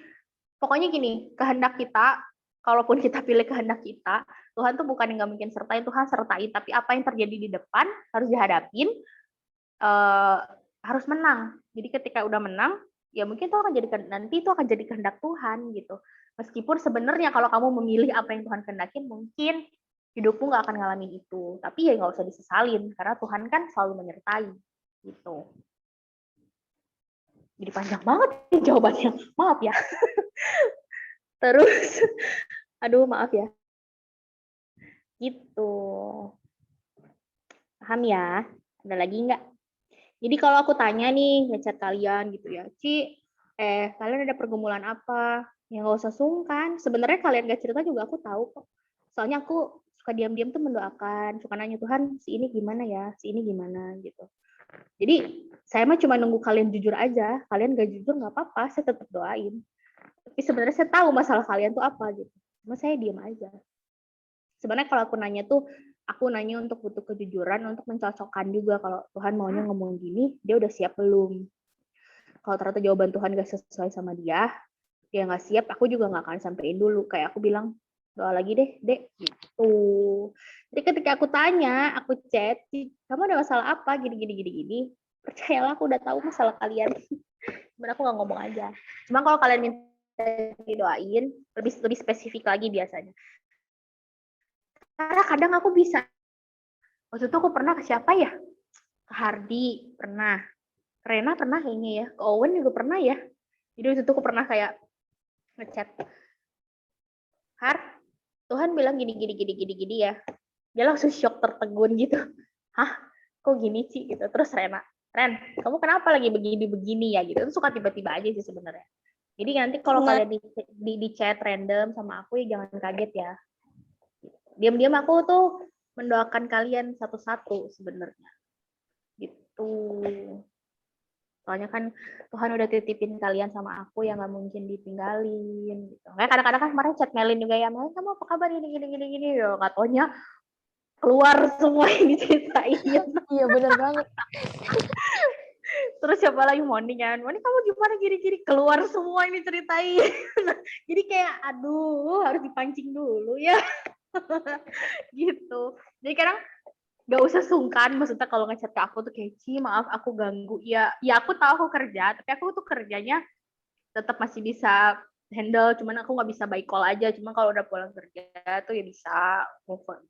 pokoknya gini, kehendak kita, kalaupun kita pilih kehendak kita, Tuhan tuh bukan yang nggak mungkin sertain, Tuhan sertain, tapi apa yang terjadi di depan harus dihadapin, harus menang. Jadi ketika udah menang, ya mungkin itu akan jadi nanti itu akan jadi kehendak Tuhan gitu. Meskipun sebenarnya kalau kamu memilih apa yang Tuhan kehendakin, mungkin hidupmu nggak akan ngalamin itu. Tapi ya nggak usah disesalin, karena Tuhan kan selalu menyertai gitu. Jadi panjang banget nih jawabannya, maaf ya. Terus, aduh maaf ya. Gitu. Paham ya? Ada lagi nggak? Jadi kalau aku tanya nih, ngechat kalian gitu ya, Ci, kalian ada pergumulan apa? Ya nggak usah sungkan. Sebenarnya kalian gak cerita juga aku tahu kok. Soalnya aku suka diam-diam tuh mendoakan, suka nanya Tuhan, si ini gimana ya, si ini gimana gitu. Jadi saya mah cuma nunggu kalian jujur aja. Kalian gak jujur nggak apa-apa, saya tetap doain. Tapi sebenarnya saya tahu masalah kalian tuh apa gitu. Cuma saya diam aja. Sebenarnya kalau aku nanya tuh, aku nanya untuk butuh kejujuran, untuk mencocokkan juga kalau Tuhan maunya ngomong gini, dia udah siap belum? Kalau ternyata jawaban Tuhan gak sesuai sama dia nggak siap, aku juga nggak akan sampein dulu. Kayak aku bilang, doa lagi deh, Dek, gitu. Jadi ketika aku tanya, aku chat, kamu ada masalah apa, gini. Percayalah, aku udah tahu masalah kalian. Cuman aku nggak ngomong aja. Cuma kalau kalian minta didoain, lebih spesifik lagi biasanya. Karena kadang aku bisa. Waktu itu aku pernah ke siapa ya? Ke Hardi, pernah. Ke Rena pernah kayaknya ya. Ke Owen juga pernah ya. Jadi waktu itu aku pernah kayak ngechat. Har, Tuhan bilang gini ya. Dia langsung shock tertegun gitu. Hah? Kok gini sih gitu. Terus Ren, kamu kenapa lagi begini ya gitu. Itu suka tiba-tiba aja sih sebenarnya. Jadi nanti kalau kalian di chat random sama aku ya jangan kaget ya. Diam-diam aku tuh mendoakan kalian satu-satu sebenarnya. Gitu. Soalnya kan Tuhan udah titipin kalian sama aku yang gak mungkin ditinggalin gitu. Kayak kadang-kadang kan kemarin chat Melin juga ya, Melin kamu apa kabar gini ya, gak taunya keluar semua yang diceritain. Iya benar banget. Terus siapa lagi Moni kan, Moni kamu gimana gini keluar semua yang diceritain. Jadi kayak aduh harus dipancing dulu ya. Gitu. Jadi kadang gak usah sungkan, maksudnya kalau ngechat ke aku tuh kayak, Ci maaf aku ganggu, ya aku tahu aku kerja, tapi aku tuh kerjanya tetap masih bisa handle, cuman aku nggak bisa by call aja, cuma kalau udah pulang kerja tuh ya bisa,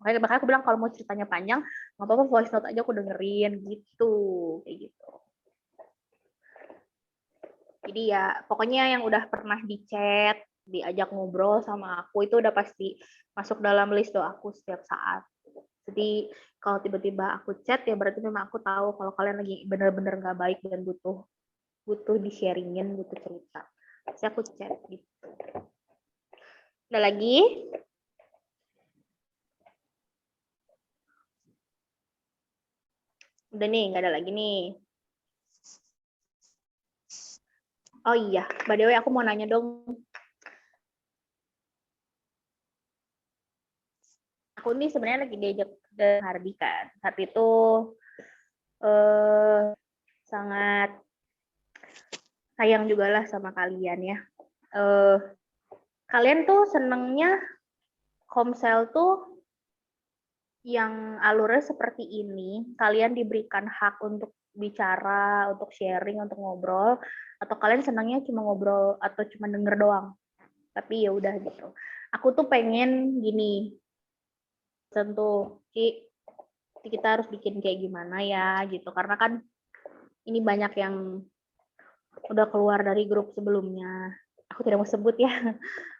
makanya aku bilang kalau mau ceritanya panjang, nggak apa-apa voice note aja aku dengerin, gitu, kayak gitu. Jadi ya pokoknya yang udah pernah di chat, diajak ngobrol sama aku itu udah pasti masuk dalam list doaku setiap saat. Jadi kalau tiba-tiba aku chat ya berarti memang aku tahu kalau kalian lagi bener-bener nggak baik dan butuh di-sharingin, butuh cerita. Jadi aku chat gitu. Ada lagi? Udah nih, nggak ada lagi nih. Oh iya, by the way aku mau nanya dong. Aku nih sebenarnya lagi diajak ke Hardi kan. Hardi itu sangat sayang juga lah sama kalian ya. Kalian tuh senengnya Komsel tuh yang alurnya seperti ini, kalian diberikan hak untuk bicara, untuk sharing, untuk ngobrol, atau kalian senangnya cuma ngobrol atau cuma denger doang. Tapi ya udah gitu. Aku tuh pengen gini, tentu kita harus bikin kayak gimana ya gitu, karena kan ini banyak yang udah keluar dari grup sebelumnya. Aku tidak mau sebut ya.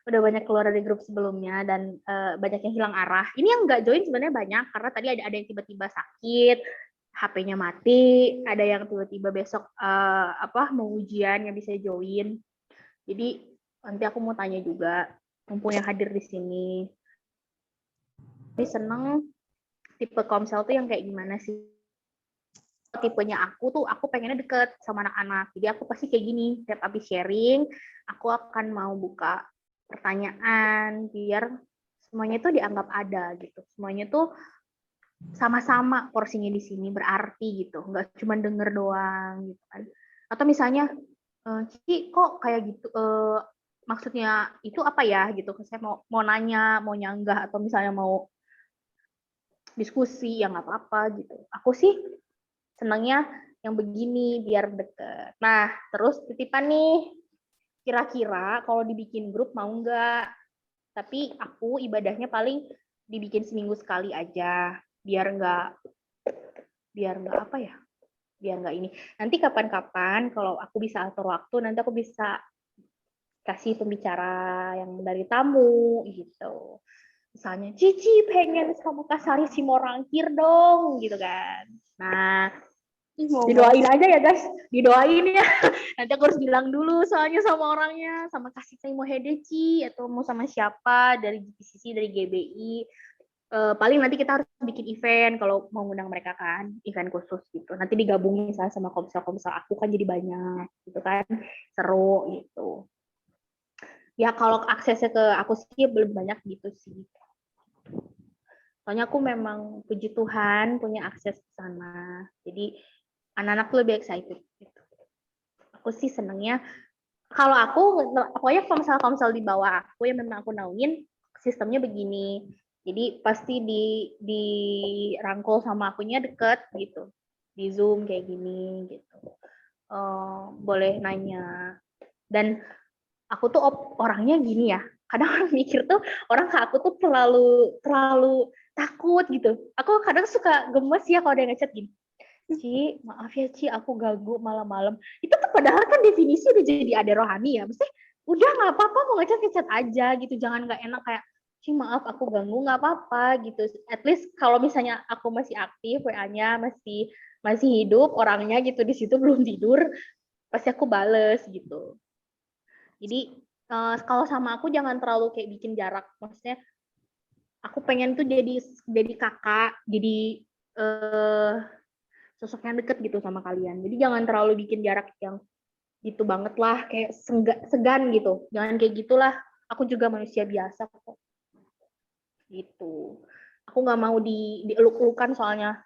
Udah banyak keluar dari grup sebelumnya dan banyak yang hilang arah. Ini yang nggak join sebenarnya banyak karena tadi ada yang tiba-tiba sakit, HP-nya mati, ada yang tiba-tiba besok mau ujian yang bisa join. Jadi nanti aku mau tanya juga, mumpung yang hadir di sini. Ini seneng tipe komsel tuh yang kayak gimana sih? Tipenya aku tuh, aku pengennya deket sama anak-anak. Jadi aku pasti kayak gini, tiap habis sharing, aku akan mau buka pertanyaan biar semuanya tuh dianggap ada gitu. Semuanya tuh sama-sama porsinya di sini berarti gitu, nggak cuma denger doang gitu kan. Atau misalnya, Cici kok kayak gitu, maksudnya itu apa ya gitu. Saya mau nanya, mau nyanggah atau misalnya mau diskusi, ya nggak apa-apa gitu. Aku sih senangnya yang begini biar deket. Nah, terus titipan nih, kira-kira kalau dibikin grup mau nggak? Tapi aku ibadahnya paling dibikin seminggu sekali aja, biar nggak apa ya? Biar nggak ini. Nanti kapan-kapan kalau aku bisa atur waktu, nanti aku bisa kasih pembicara yang dari tamu gitu. Misalnya, Cici pengen sama Kak Sari Simorangkir dong, gitu kan. Nah, didoain aja ya guys, didoain ya. Nanti aku harus bilang dulu soalnya sama orangnya, sama kasih saya mau Hedeci atau mau sama siapa dari GPCC, dari GBI. Paling nanti kita harus bikin event kalau mau ngundang mereka kan, event khusus gitu. Nanti digabungin misalnya sama komsel-komsel aku kan jadi banyak gitu kan, seru gitu. Ya kalau aksesnya ke aku sih belum banyak gitu sih. Soalnya aku memang puji Tuhan punya akses ke sana. Jadi anak-anak tuh lebih excited gitu. Aku sih senengnya kalau aku pokoknya komsel-komsel di bawah aku yang memang aku naungin sistemnya begini. Jadi pasti dirangkul sama akunya deket gitu. Di Zoom kayak gini gitu. Boleh nanya. Dan aku tuh orangnya gini ya. Kadang orang mikir tuh orang ke aku tuh terlalu takut gitu. Aku kadang suka gemes ya kalau dia ngechat gini. Ci, maaf ya Ci, aku ganggu malam-malam. Itu tuh padahal kan definisi udah jadi ada rohani ya. Maksudnya udah nggak apa-apa mau ngechat aja gitu. Jangan nggak enak kayak, Ci maaf aku ganggu nggak apa-apa gitu. At least kalau misalnya aku masih aktif, WA-nya masih hidup orangnya gitu di situ belum tidur, pasti aku bales gitu. Jadi kalau sama aku jangan terlalu kayak bikin jarak. Maksudnya aku pengen tuh jadi kakak, jadi sosok yang deket gitu sama kalian. Jadi jangan terlalu bikin jarak yang gitu banget lah, kayak segan gitu. Jangan kayak gitulah. Aku juga manusia biasa kok. Gitu. Aku nggak mau dieluk-elukan soalnya.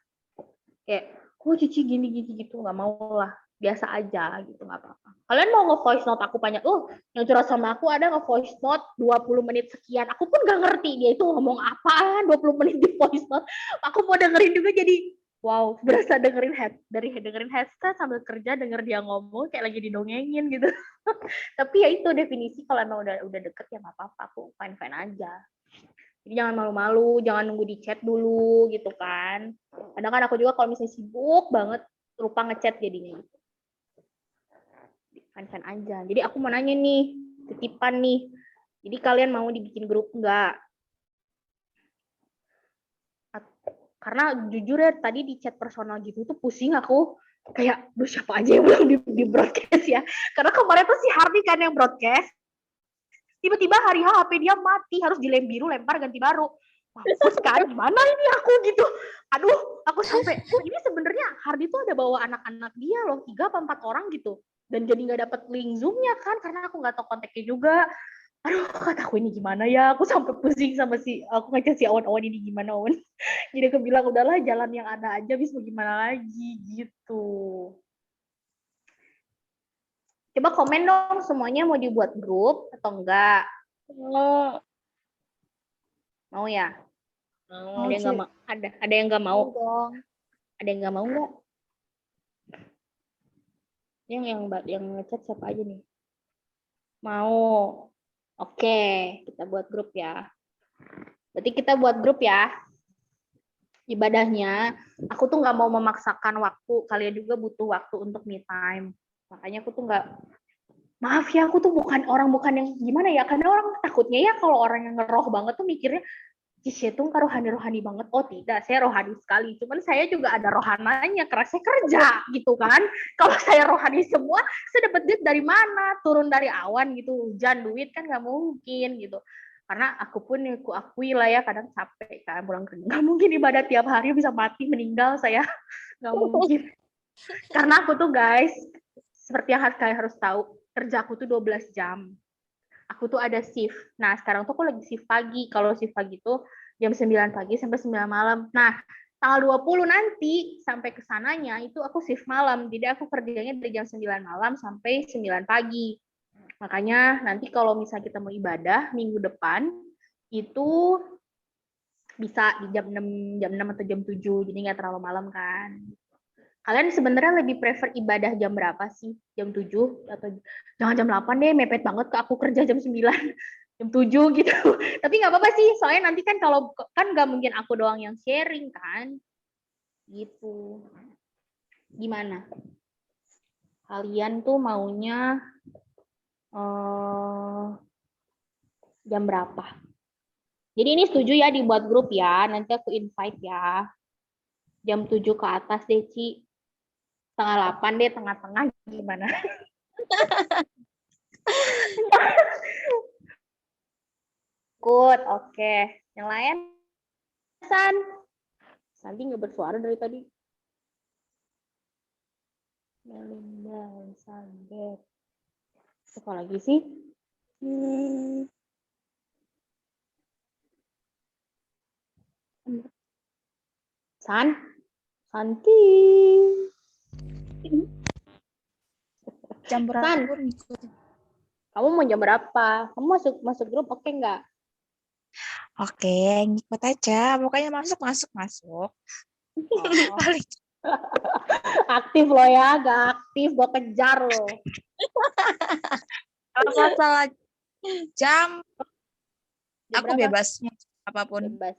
Kayak, Cici gini gitu. Nggak mau lah. Biasa aja gitu, nggak apa-apa. Kalian mau nge-voice note aku banyak, yang curhat sama aku ada nge-voice note 20 menit sekian. Aku pun nggak ngerti dia itu ngomong apaan 20 menit di voice note. Aku mau dengerin juga jadi wow, berasa dengerin headset sambil kerja denger dia ngomong kayak lagi didongengin gitu. Tapi ya itu definisi kalau emang udah deket ya nggak apa-apa, aku fine aja. Jadi jangan malu-malu, jangan nunggu di chat dulu gitu kan. Kadang kan aku juga kalau misalnya sibuk banget lupa ngechat jadinya. Fine aja. Jadi aku mau nanya nih, titipan nih. Jadi kalian mau dibikin grup enggak? Karena jujur ya tadi di chat personal gitu tuh pusing aku kayak duh siapa aja yang bilang di broadcast ya, karena kemarin tuh si Hardy kan yang broadcast tiba-tiba hari HP dia mati harus dilem biru lempar ganti baru. Mampus kan gimana ini aku gitu, aduh aku sampai ini sebenarnya Hardy tuh ada bawa anak-anak dia loh 3 atau 4 orang gitu dan jadi nggak dapet link Zoom-nya kan karena aku nggak tahu kontaknya juga. Aduh kataku ini gimana ya, aku sampai pusing sama aku ngechat si Awan ini gimana Awan. Jadi aku bilang udahlah jalan yang ada aja, bisa gimana lagi gitu. Coba komen dong semuanya mau dibuat grup atau enggak? Mau ya? Ada yang nggak mau? Ada yang nggak mau? Ada yang nggak mau nggak? Yang ngechat siapa aja nih? Mau. Oke, kita buat grup ya. Berarti kita buat grup ya. Ibadahnya, aku tuh nggak mau memaksakan waktu. Kalian juga butuh waktu untuk me time. Makanya aku tuh nggak, maaf ya, aku tuh bukan yang gimana ya, karena orang takutnya ya kalau orang yang ngeroh banget tuh mikirnya Cisha tuh rohani banget. Oh tidak, saya rohani sekali. Cuman saya juga ada rohananya, karena saya kerja gitu kan. Kalau saya rohani semua, saya dapat duit dari mana? Turun dari awan gitu, hujan duit kan nggak mungkin gitu. Karena aku pun aku akui lah ya, kadang capek kan pulang kerja. Nggak mungkin ibadah tiap hari bisa mati meninggal saya, nggak mungkin. Karena aku tuh guys, seperti yang kalian harus tahu, kerja aku tuh 12 jam. Aku tuh ada shift. Nah, sekarang tuh aku lagi shift pagi. Kalau shift pagi tuh jam 9 pagi sampai 9 malam. Nah, tanggal 20 nanti sampai ke sananya itu aku shift malam. Jadi aku kerjanya dari jam 9 malam sampai 9 pagi. Makanya nanti kalau misalnya kita mau ibadah minggu depan itu bisa di jam 6 atau jam 7. Jadi nggak terlalu malam kan. Kalian sebenarnya lebih prefer ibadah jam berapa sih? Jam 7 atau jangan jam 8 deh, mepet banget ke aku kerja jam 9, jam 7 gitu. Tapi nggak apa-apa sih, soalnya nanti kan kalau kan nggak mungkin aku doang yang sharing kan. Gitu. Gimana? Kalian tuh maunya jam berapa? Jadi ini setuju ya dibuat grup ya, nanti aku invite ya. Jam 7 ke atas deh, Ci. Setengah 8 deh, tengah-tengah gimana? Good, oke. Yang lain? Santi nggak bersuara dari tadi. Melinda, Sandet. Apa lagi sih? Santi. Jam berapa? Kamu mau jam berapa? Kamu masuk grup oke nggak? Oke, ngikut aja. Pokoknya masuk. Oh. Aktif lo ya, gak aktif gue kejar lo. Kalau masalah jam aku berapa? bebas apapun. Bebas.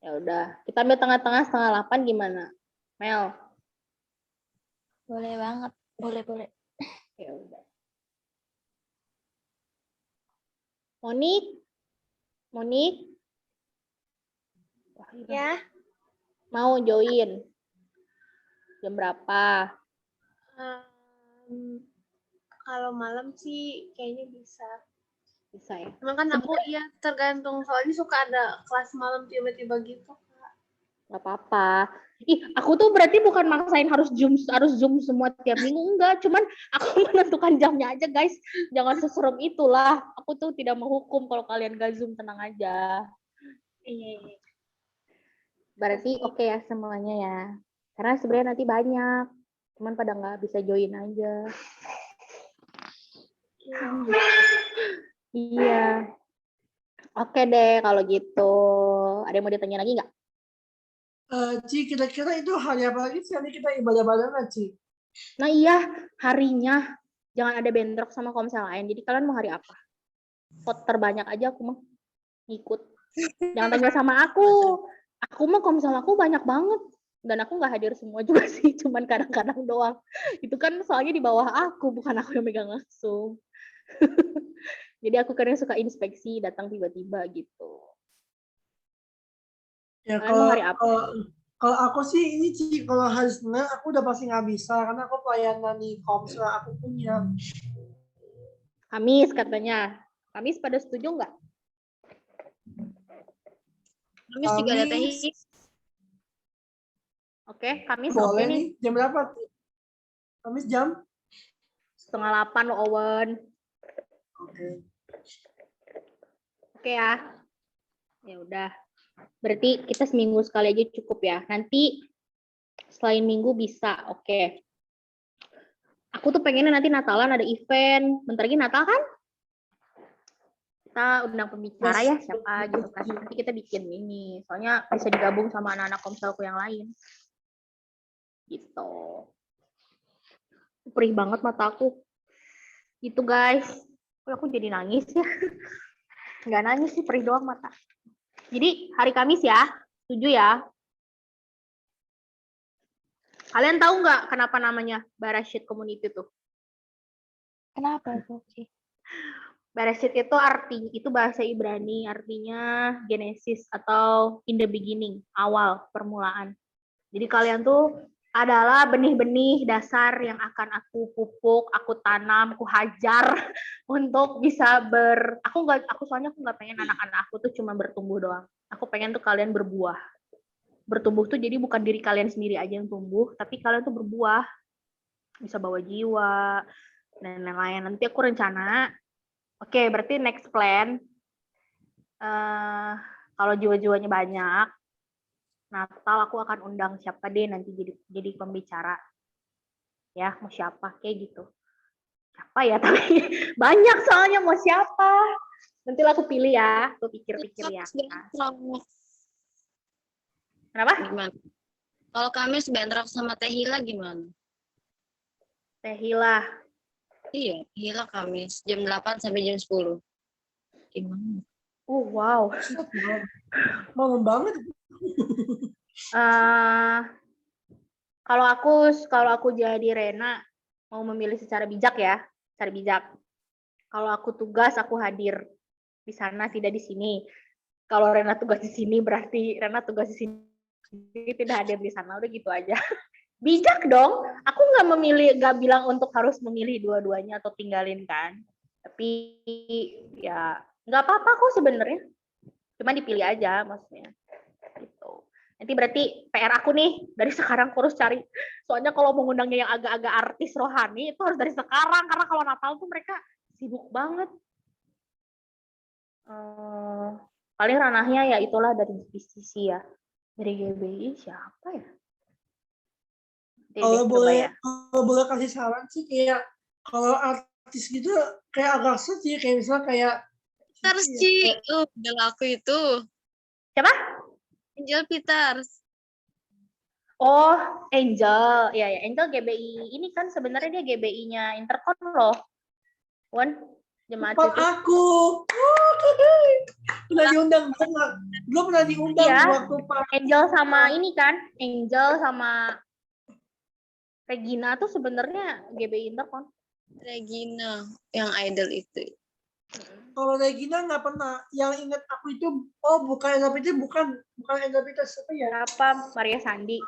Ya udah, kita ambil tengah-tengah setengah 8 gimana? Mel. Boleh banget. Boleh. Ya udah. Monik. Ya. Mau join? Jam berapa? Kalau malam sih kayaknya bisa. Bisa ya? Emang kan aku ya tergantung, soalnya suka ada kelas malam tiba-tiba gitu. Gak apa-apa. Aku tuh berarti bukan maksain harus zoom semua tiap minggu, enggak. Cuman aku menentukan jamnya aja, guys. Jangan seserem itulah. Aku tuh tidak menghukum kalau kalian gak zoom, tenang aja. Iya. Berarti oke ya semuanya ya. Karena sebenarnya nanti banyak. Cuman pada nggak bisa join aja. Iya. Oke deh kalau gitu. Ada yang mau ditanya lagi nggak? Ci, kira-kira itu hari apa lagi sih nanti kita ibadah barengan, Ci? Nah iya, harinya jangan ada bentrok sama komsel lain. Jadi kalian mau hari apa? Vote terbanyak aja aku mah ngikut. Jangan tanya sama aku. Aku mah komsel aku banyak banget. Dan aku nggak hadir semua juga sih, cuman kadang-kadang doang. Itu kan soalnya di bawah aku, bukan aku yang megang langsung. Jadi aku kadang suka inspeksi, datang tiba-tiba gitu. Ya kalau aku sih ini Ci, kalau hari Senin aku udah pasti nggak bisa karena aku pelayanan di komsel aku punya. Kamis katanya. Kamis pada setuju nggak? Kamis juga ada teh. Oke, Kamis boleh oke nih. Jam berapa? Kamis jam? 7:30 lo Owen. Oke ya. Ya udah. Berarti kita seminggu sekali aja cukup ya. Nanti selain minggu bisa. Oke. Aku tuh pengennya nanti Natalan ada event. Bentar lagi Natal kan? Kita undang pembicara ya siapa gitu kan. Nanti kita bikin ini. Soalnya bisa digabung sama anak-anak komselku yang lain. Gitu. Perih banget mata aku. Gitu guys. Kok aku jadi nangis ya? Nggak nangis sih, perih doang mata. Jadi hari Kamis ya, setuju ya? Kalian tahu nggak kenapa namanya Barashit Community tuh? Kenapa tuh, Ci? Bereshit itu bahasa Ibrani, artinya Genesis atau in the beginning, awal, permulaan. Jadi kalian tuh adalah benih-benih dasar yang akan aku pupuk, aku tanam, aku hajar untuk bisa soalnya aku nggak pengen anak-anak aku tuh cuma bertumbuh doang. Aku pengen tuh kalian berbuah. Bertumbuh tuh jadi bukan diri kalian sendiri aja yang tumbuh, tapi kalian tuh berbuah, bisa bawa jiwa dan lain-lain. Nanti aku rencana, oke, berarti next plan, kalau jiwa-jiwanya banyak, Natal aku akan undang siapa deh nanti jadi pembicara. Ya, mau siapa kayak gitu. Siapa ya, tapi banyak soalnya mau siapa. Nanti aku pilih ya, aku pikir-pikir ya. Kenapa? Gimana? Kalau kami bentrok sama Teh Hila gimana? Teh Hila. Iya, Hila Kamis jam 8 sampai jam 10. Gimana? Oh, wow. Malam banget. Kalau aku jadi Rena mau memilih secara bijak ya, secara bijak. Kalau aku tugas aku hadir di sana, tidak di sini. Kalau Rena tugas di sini berarti Rena tugas di sini tidak hadir di sana, udah gitu aja. Bijak dong. Aku nggak bilang untuk harus memilih dua-duanya atau tinggalin kan. Tapi ya nggak apa-apa kok sebenarnya. Cuma dipilih aja maksudnya. Gitu. Nanti berarti PR aku nih dari sekarang aku harus cari. Soalnya kalau mengundangnya yang agak-agak artis rohani itu harus dari sekarang karena kalau Natal tuh mereka sibuk banget. Paling ranahnya ya itulah dari sisi ya. Dari GBI siapa ya? Kalau boleh kasih saran sih kayak kalau artis gitu kayak agak sedih kayak misalnya kayak Peters Ci, udah aku itu. Siapa? Angel Peters. Oh, Angel. Ya, Angel GBI. Ini kan sebenarnya dia GBI-nya Intercon loh. Wan, jemaat itu. Aku. Pernah diundang belum pernah diundang ya, waktu Pak. Angel sama ini kan, Angel sama Regina tuh sebenarnya GBI Intercon. Regina yang idol itu. Kalau Regina nggak pernah. Yang ingat aku itu, bukan Angel Peters, bukan Angel Peters, apa ya? Apa? Maria Sandi.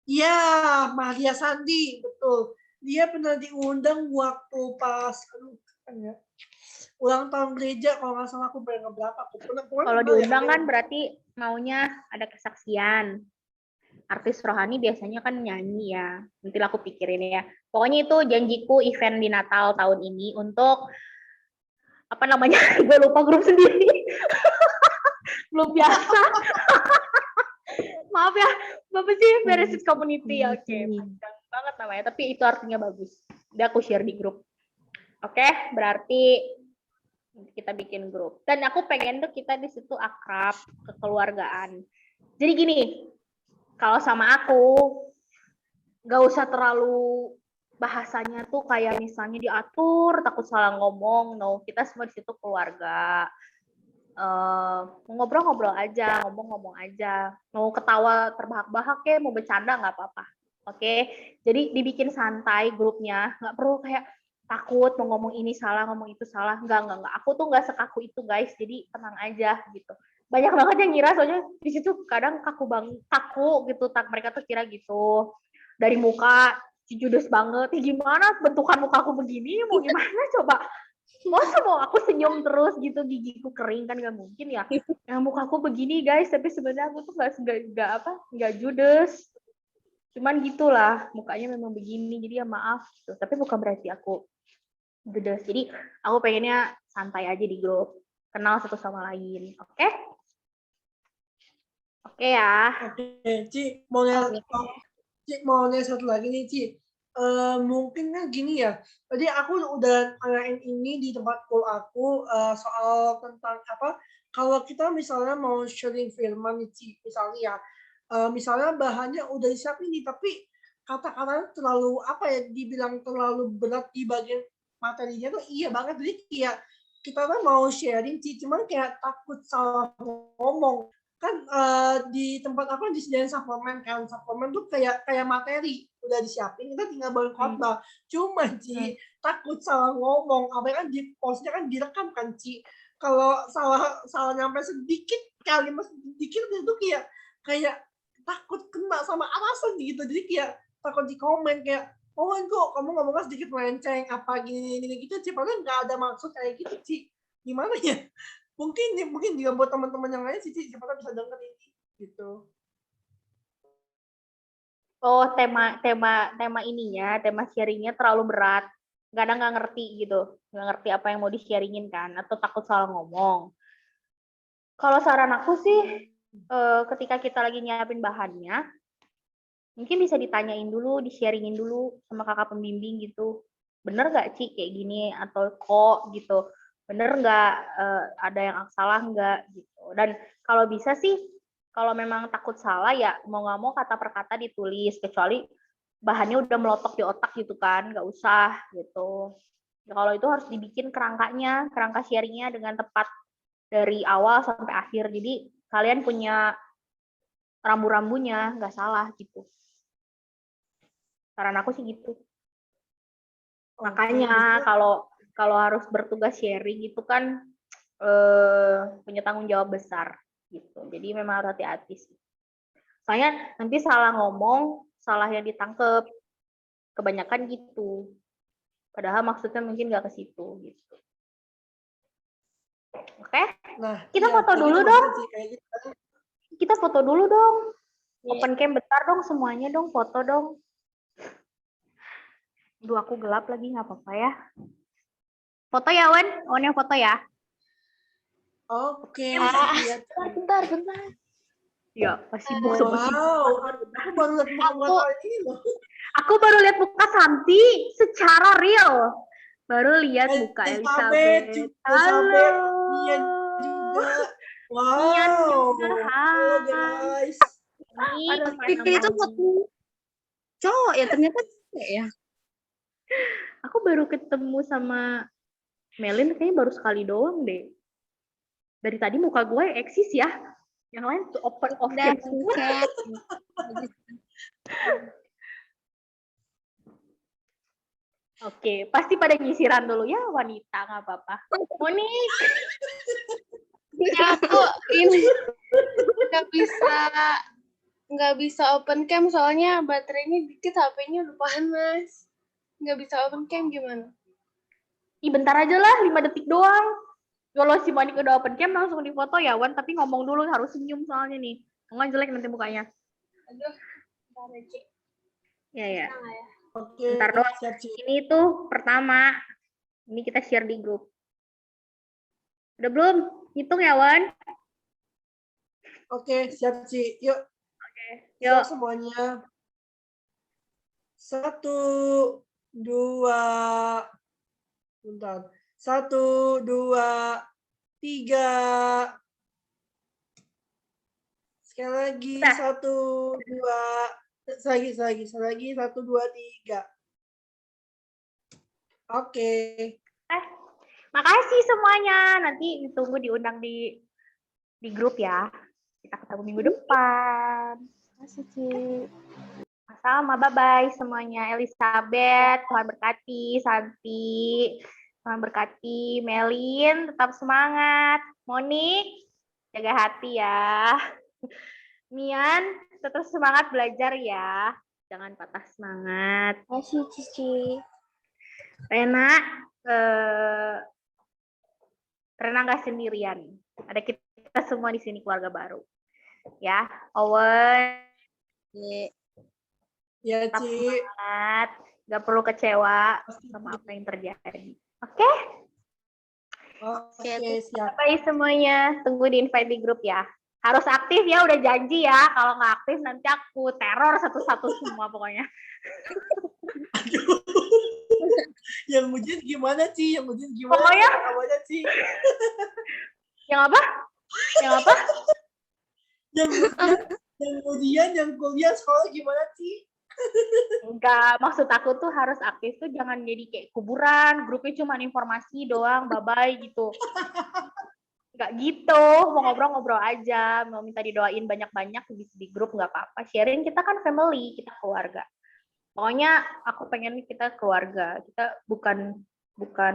Iya, Maria Sandi, betul. Dia pernah diundang waktu pas, ulang tahun gereja, kalau nggak salah aku berapa. Kalau diundang kan berarti maunya ada kesaksian. Artis rohani biasanya kan nyanyi ya. Nanti aku pikirin ya. Pokoknya itu janjiku event di Natal tahun ini untuk apa namanya? Gue lupa grup sendiri. Belum biasa. Maaf ya, Bapak sih Beresit Community. Oke, panjang banget namanya, tapi itu artinya bagus. Udah aku share di grup. Oke, berarti kita bikin grup. Dan aku pengen tuh kita di situ akrab, kekeluargaan. Jadi gini, kalau sama aku nggak usah terlalu bahasanya tuh kayak misalnya diatur, takut salah ngomong. No, kita semua di situ keluarga. Ngobrol-ngobrol aja, ngomong-ngomong aja. Mau ketawa terbahak-bahak ya, mau bercanda nggak apa-apa. Oke, jadi dibikin santai grupnya, nggak perlu kayak takut mau ngomong ini salah, ngomong itu salah. Enggak. Aku tuh nggak sekaku itu guys, jadi tenang aja gitu. Banyak banget yang ngira soalnya di situ kadang kaku gitu, mereka tuh kira gitu. Dari muka judes banget, gimana bentukan mukaku begini, mau gimana coba? Masa mau aku senyum terus gitu, gigiku kering kan nggak mungkin ya. Yang mukaku begini guys, tapi sebenarnya aku tuh nggak judes. Cuman gitulah, mukanya memang begini, jadi ya maaf gitu. Tapi bukan berarti aku judes. Jadi aku pengennya santai aja di grup, kenal satu sama lain, oke? Oke ya. Oke, Ci, mau nanya satu lagi nih, Ci. Mungkin kan gini ya, tadi aku udah tanyain ini di tempat call aku soal tentang apa, kalau kita misalnya mau sharing firman nih, Ci, misalnya ya, misalnya bahannya udah disiapin nih, tapi kata-katanya terlalu apa ya, dibilang terlalu berat di bagian materinya tuh iya banget, jadi kayak kita kan mau sharing, Ci, cuman kayak takut salah ngomong. kan di tempat aku disediain suplemen kan, suplemen tuh kayak materi udah disiapin, kita tinggal baru khotbah. Cuma Ci takut salah ngomong, apa kan di postnya kan direkam kan Ci. Kalau salah nyampe sedikit kalimat sedikit itu kayak takut kena sama atasan gitu, jadi kayak takut di komen kayak kok kamu ngomongnya sedikit melenceng apa gini gitu Ci, padahal nggak ada maksud kayak gitu Ci. Gimana ya? Mungkin juga buat teman-teman yang lain sih, siapa tahu bisa denger ini gitu. Oh, tema ininya, tema sharingnya terlalu berat. Kadang nggak ngerti gitu, nggak ngerti apa yang mau di-sharingin kan, atau takut salah ngomong. Kalau saran aku sih, ketika kita lagi nyiapin bahannya, mungkin bisa ditanyain dulu, di-sharingin dulu sama kakak pembimbing gitu. Bener nggak Ci kayak gini, atau kok gitu. Bener nggak, ada yang salah nggak gitu. Dan kalau bisa sih, kalau memang takut salah ya mau nggak mau kata per kata ditulis, kecuali bahannya udah melotok di otak gitu kan, nggak usah gitu. Ya, kalau itu harus dibikin kerangka sharingnya dengan tepat dari awal sampai akhir. Jadi kalian punya rambu-rambunya, nggak salah gitu. Saran aku sih gitu. Makanya kalau harus bertugas sharing itu kan punya tanggung jawab besar gitu. Jadi memang harus hati-hati sih. Soalnya nanti salah ngomong, salah yang ditangkep. Kebanyakan gitu. Padahal maksudnya mungkin nggak ke situ gitu. Oke? Nah, kita foto dulu dong. Kita foto dulu dong. Open cam bentar dong semuanya dong, foto dong. Duh, aku gelap lagi, nggak apa-apa ya. Foto ya, Wen? Wen yang foto ya? Oke. Bentar. Ya, sibuk sama Wow, aku baru lihat muka ini loh. Aku baru lihat muka Santi secara real. Baru lihat muka Elizabeth. Halo. Nian juga. Wow. Nian juga. Halo guys. Pikir itu foto cowok ya, ternyata cewek ya. Aku baru ketemu sama Melin kayaknya baru sekali doang deh. Dari tadi muka gue eksis ya. Yang lain tuh open off cam semua. Oke, pasti pada nyisiran dulu ya wanita, nggak apa-apa. Monik. Ya aku ini nggak bisa open cam soalnya baterainya dikit, HP-nya lupahan Mas. Nggak bisa open cam gimana? Ih, bentar aja lah, 5 detik doang. Kalau si Monik udah open cam langsung difoto ya, Wan. Tapi ngomong dulu, harus senyum soalnya nih. Nggak jelek nanti mukanya. Aduh, bentar ya, Ci. Ya. Oke, bentar doang. siap, Ci. Ini tuh pertama. Ini kita share di grup. Udah belum? Hitung ya, Wan. Oke, siap, Ci. Yuk. Oke, yuk. Semuanya. 1, 2, bentar. 1, 2, 3. Sekali lagi. 1, 2. Selagi. 1, 2, 3. Oke. Makasih semuanya. Nanti ditunggu diundang di grup ya. Kita ketemu minggu depan. Makasih, Ci. Sama, bye-bye semuanya. Elizabeth, Tuhan berkati. Santi, Tuhan berkati. Melin, tetap semangat. Monik, jaga hati ya. Mian, tetap semangat belajar ya. Jangan patah semangat. Makasih, Cici. Rena nggak sendirian. Ada kita semua di sini, keluarga baru. Ya, Owen. Ya, tetap Ci. semangat, nggak perlu kecewa sama apa yang terjadi. Oke? Oke, siap. Bye semuanya, tunggu di invite di grup ya. Harus aktif ya, udah janji ya. Kalau nggak aktif nanti aku teror satu-satu semua pokoknya. Aduh. Yang ujian gimana, Ci? Pokoknya. Gimana, Ci? Yang apa? Yang ujian, yang kuliah, sekolah gimana, Ci? Enggak, maksud aku tuh harus aktif tuh jangan jadi kayak kuburan, grupnya cuma informasi doang, bye-bye gitu. Gak gitu, mau ngobrol-ngobrol aja, mau minta didoain banyak-banyak di grup nggak apa-apa. Sharing, kita kan family, kita keluarga. Pokoknya aku pengen kita keluarga, kita bukan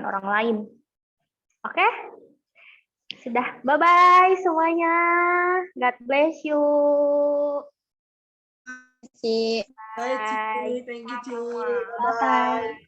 orang lain. Oke? Sudah, bye-bye semuanya. God bless you. Ci. Bye, Ci. Thank you, Ci. Bye.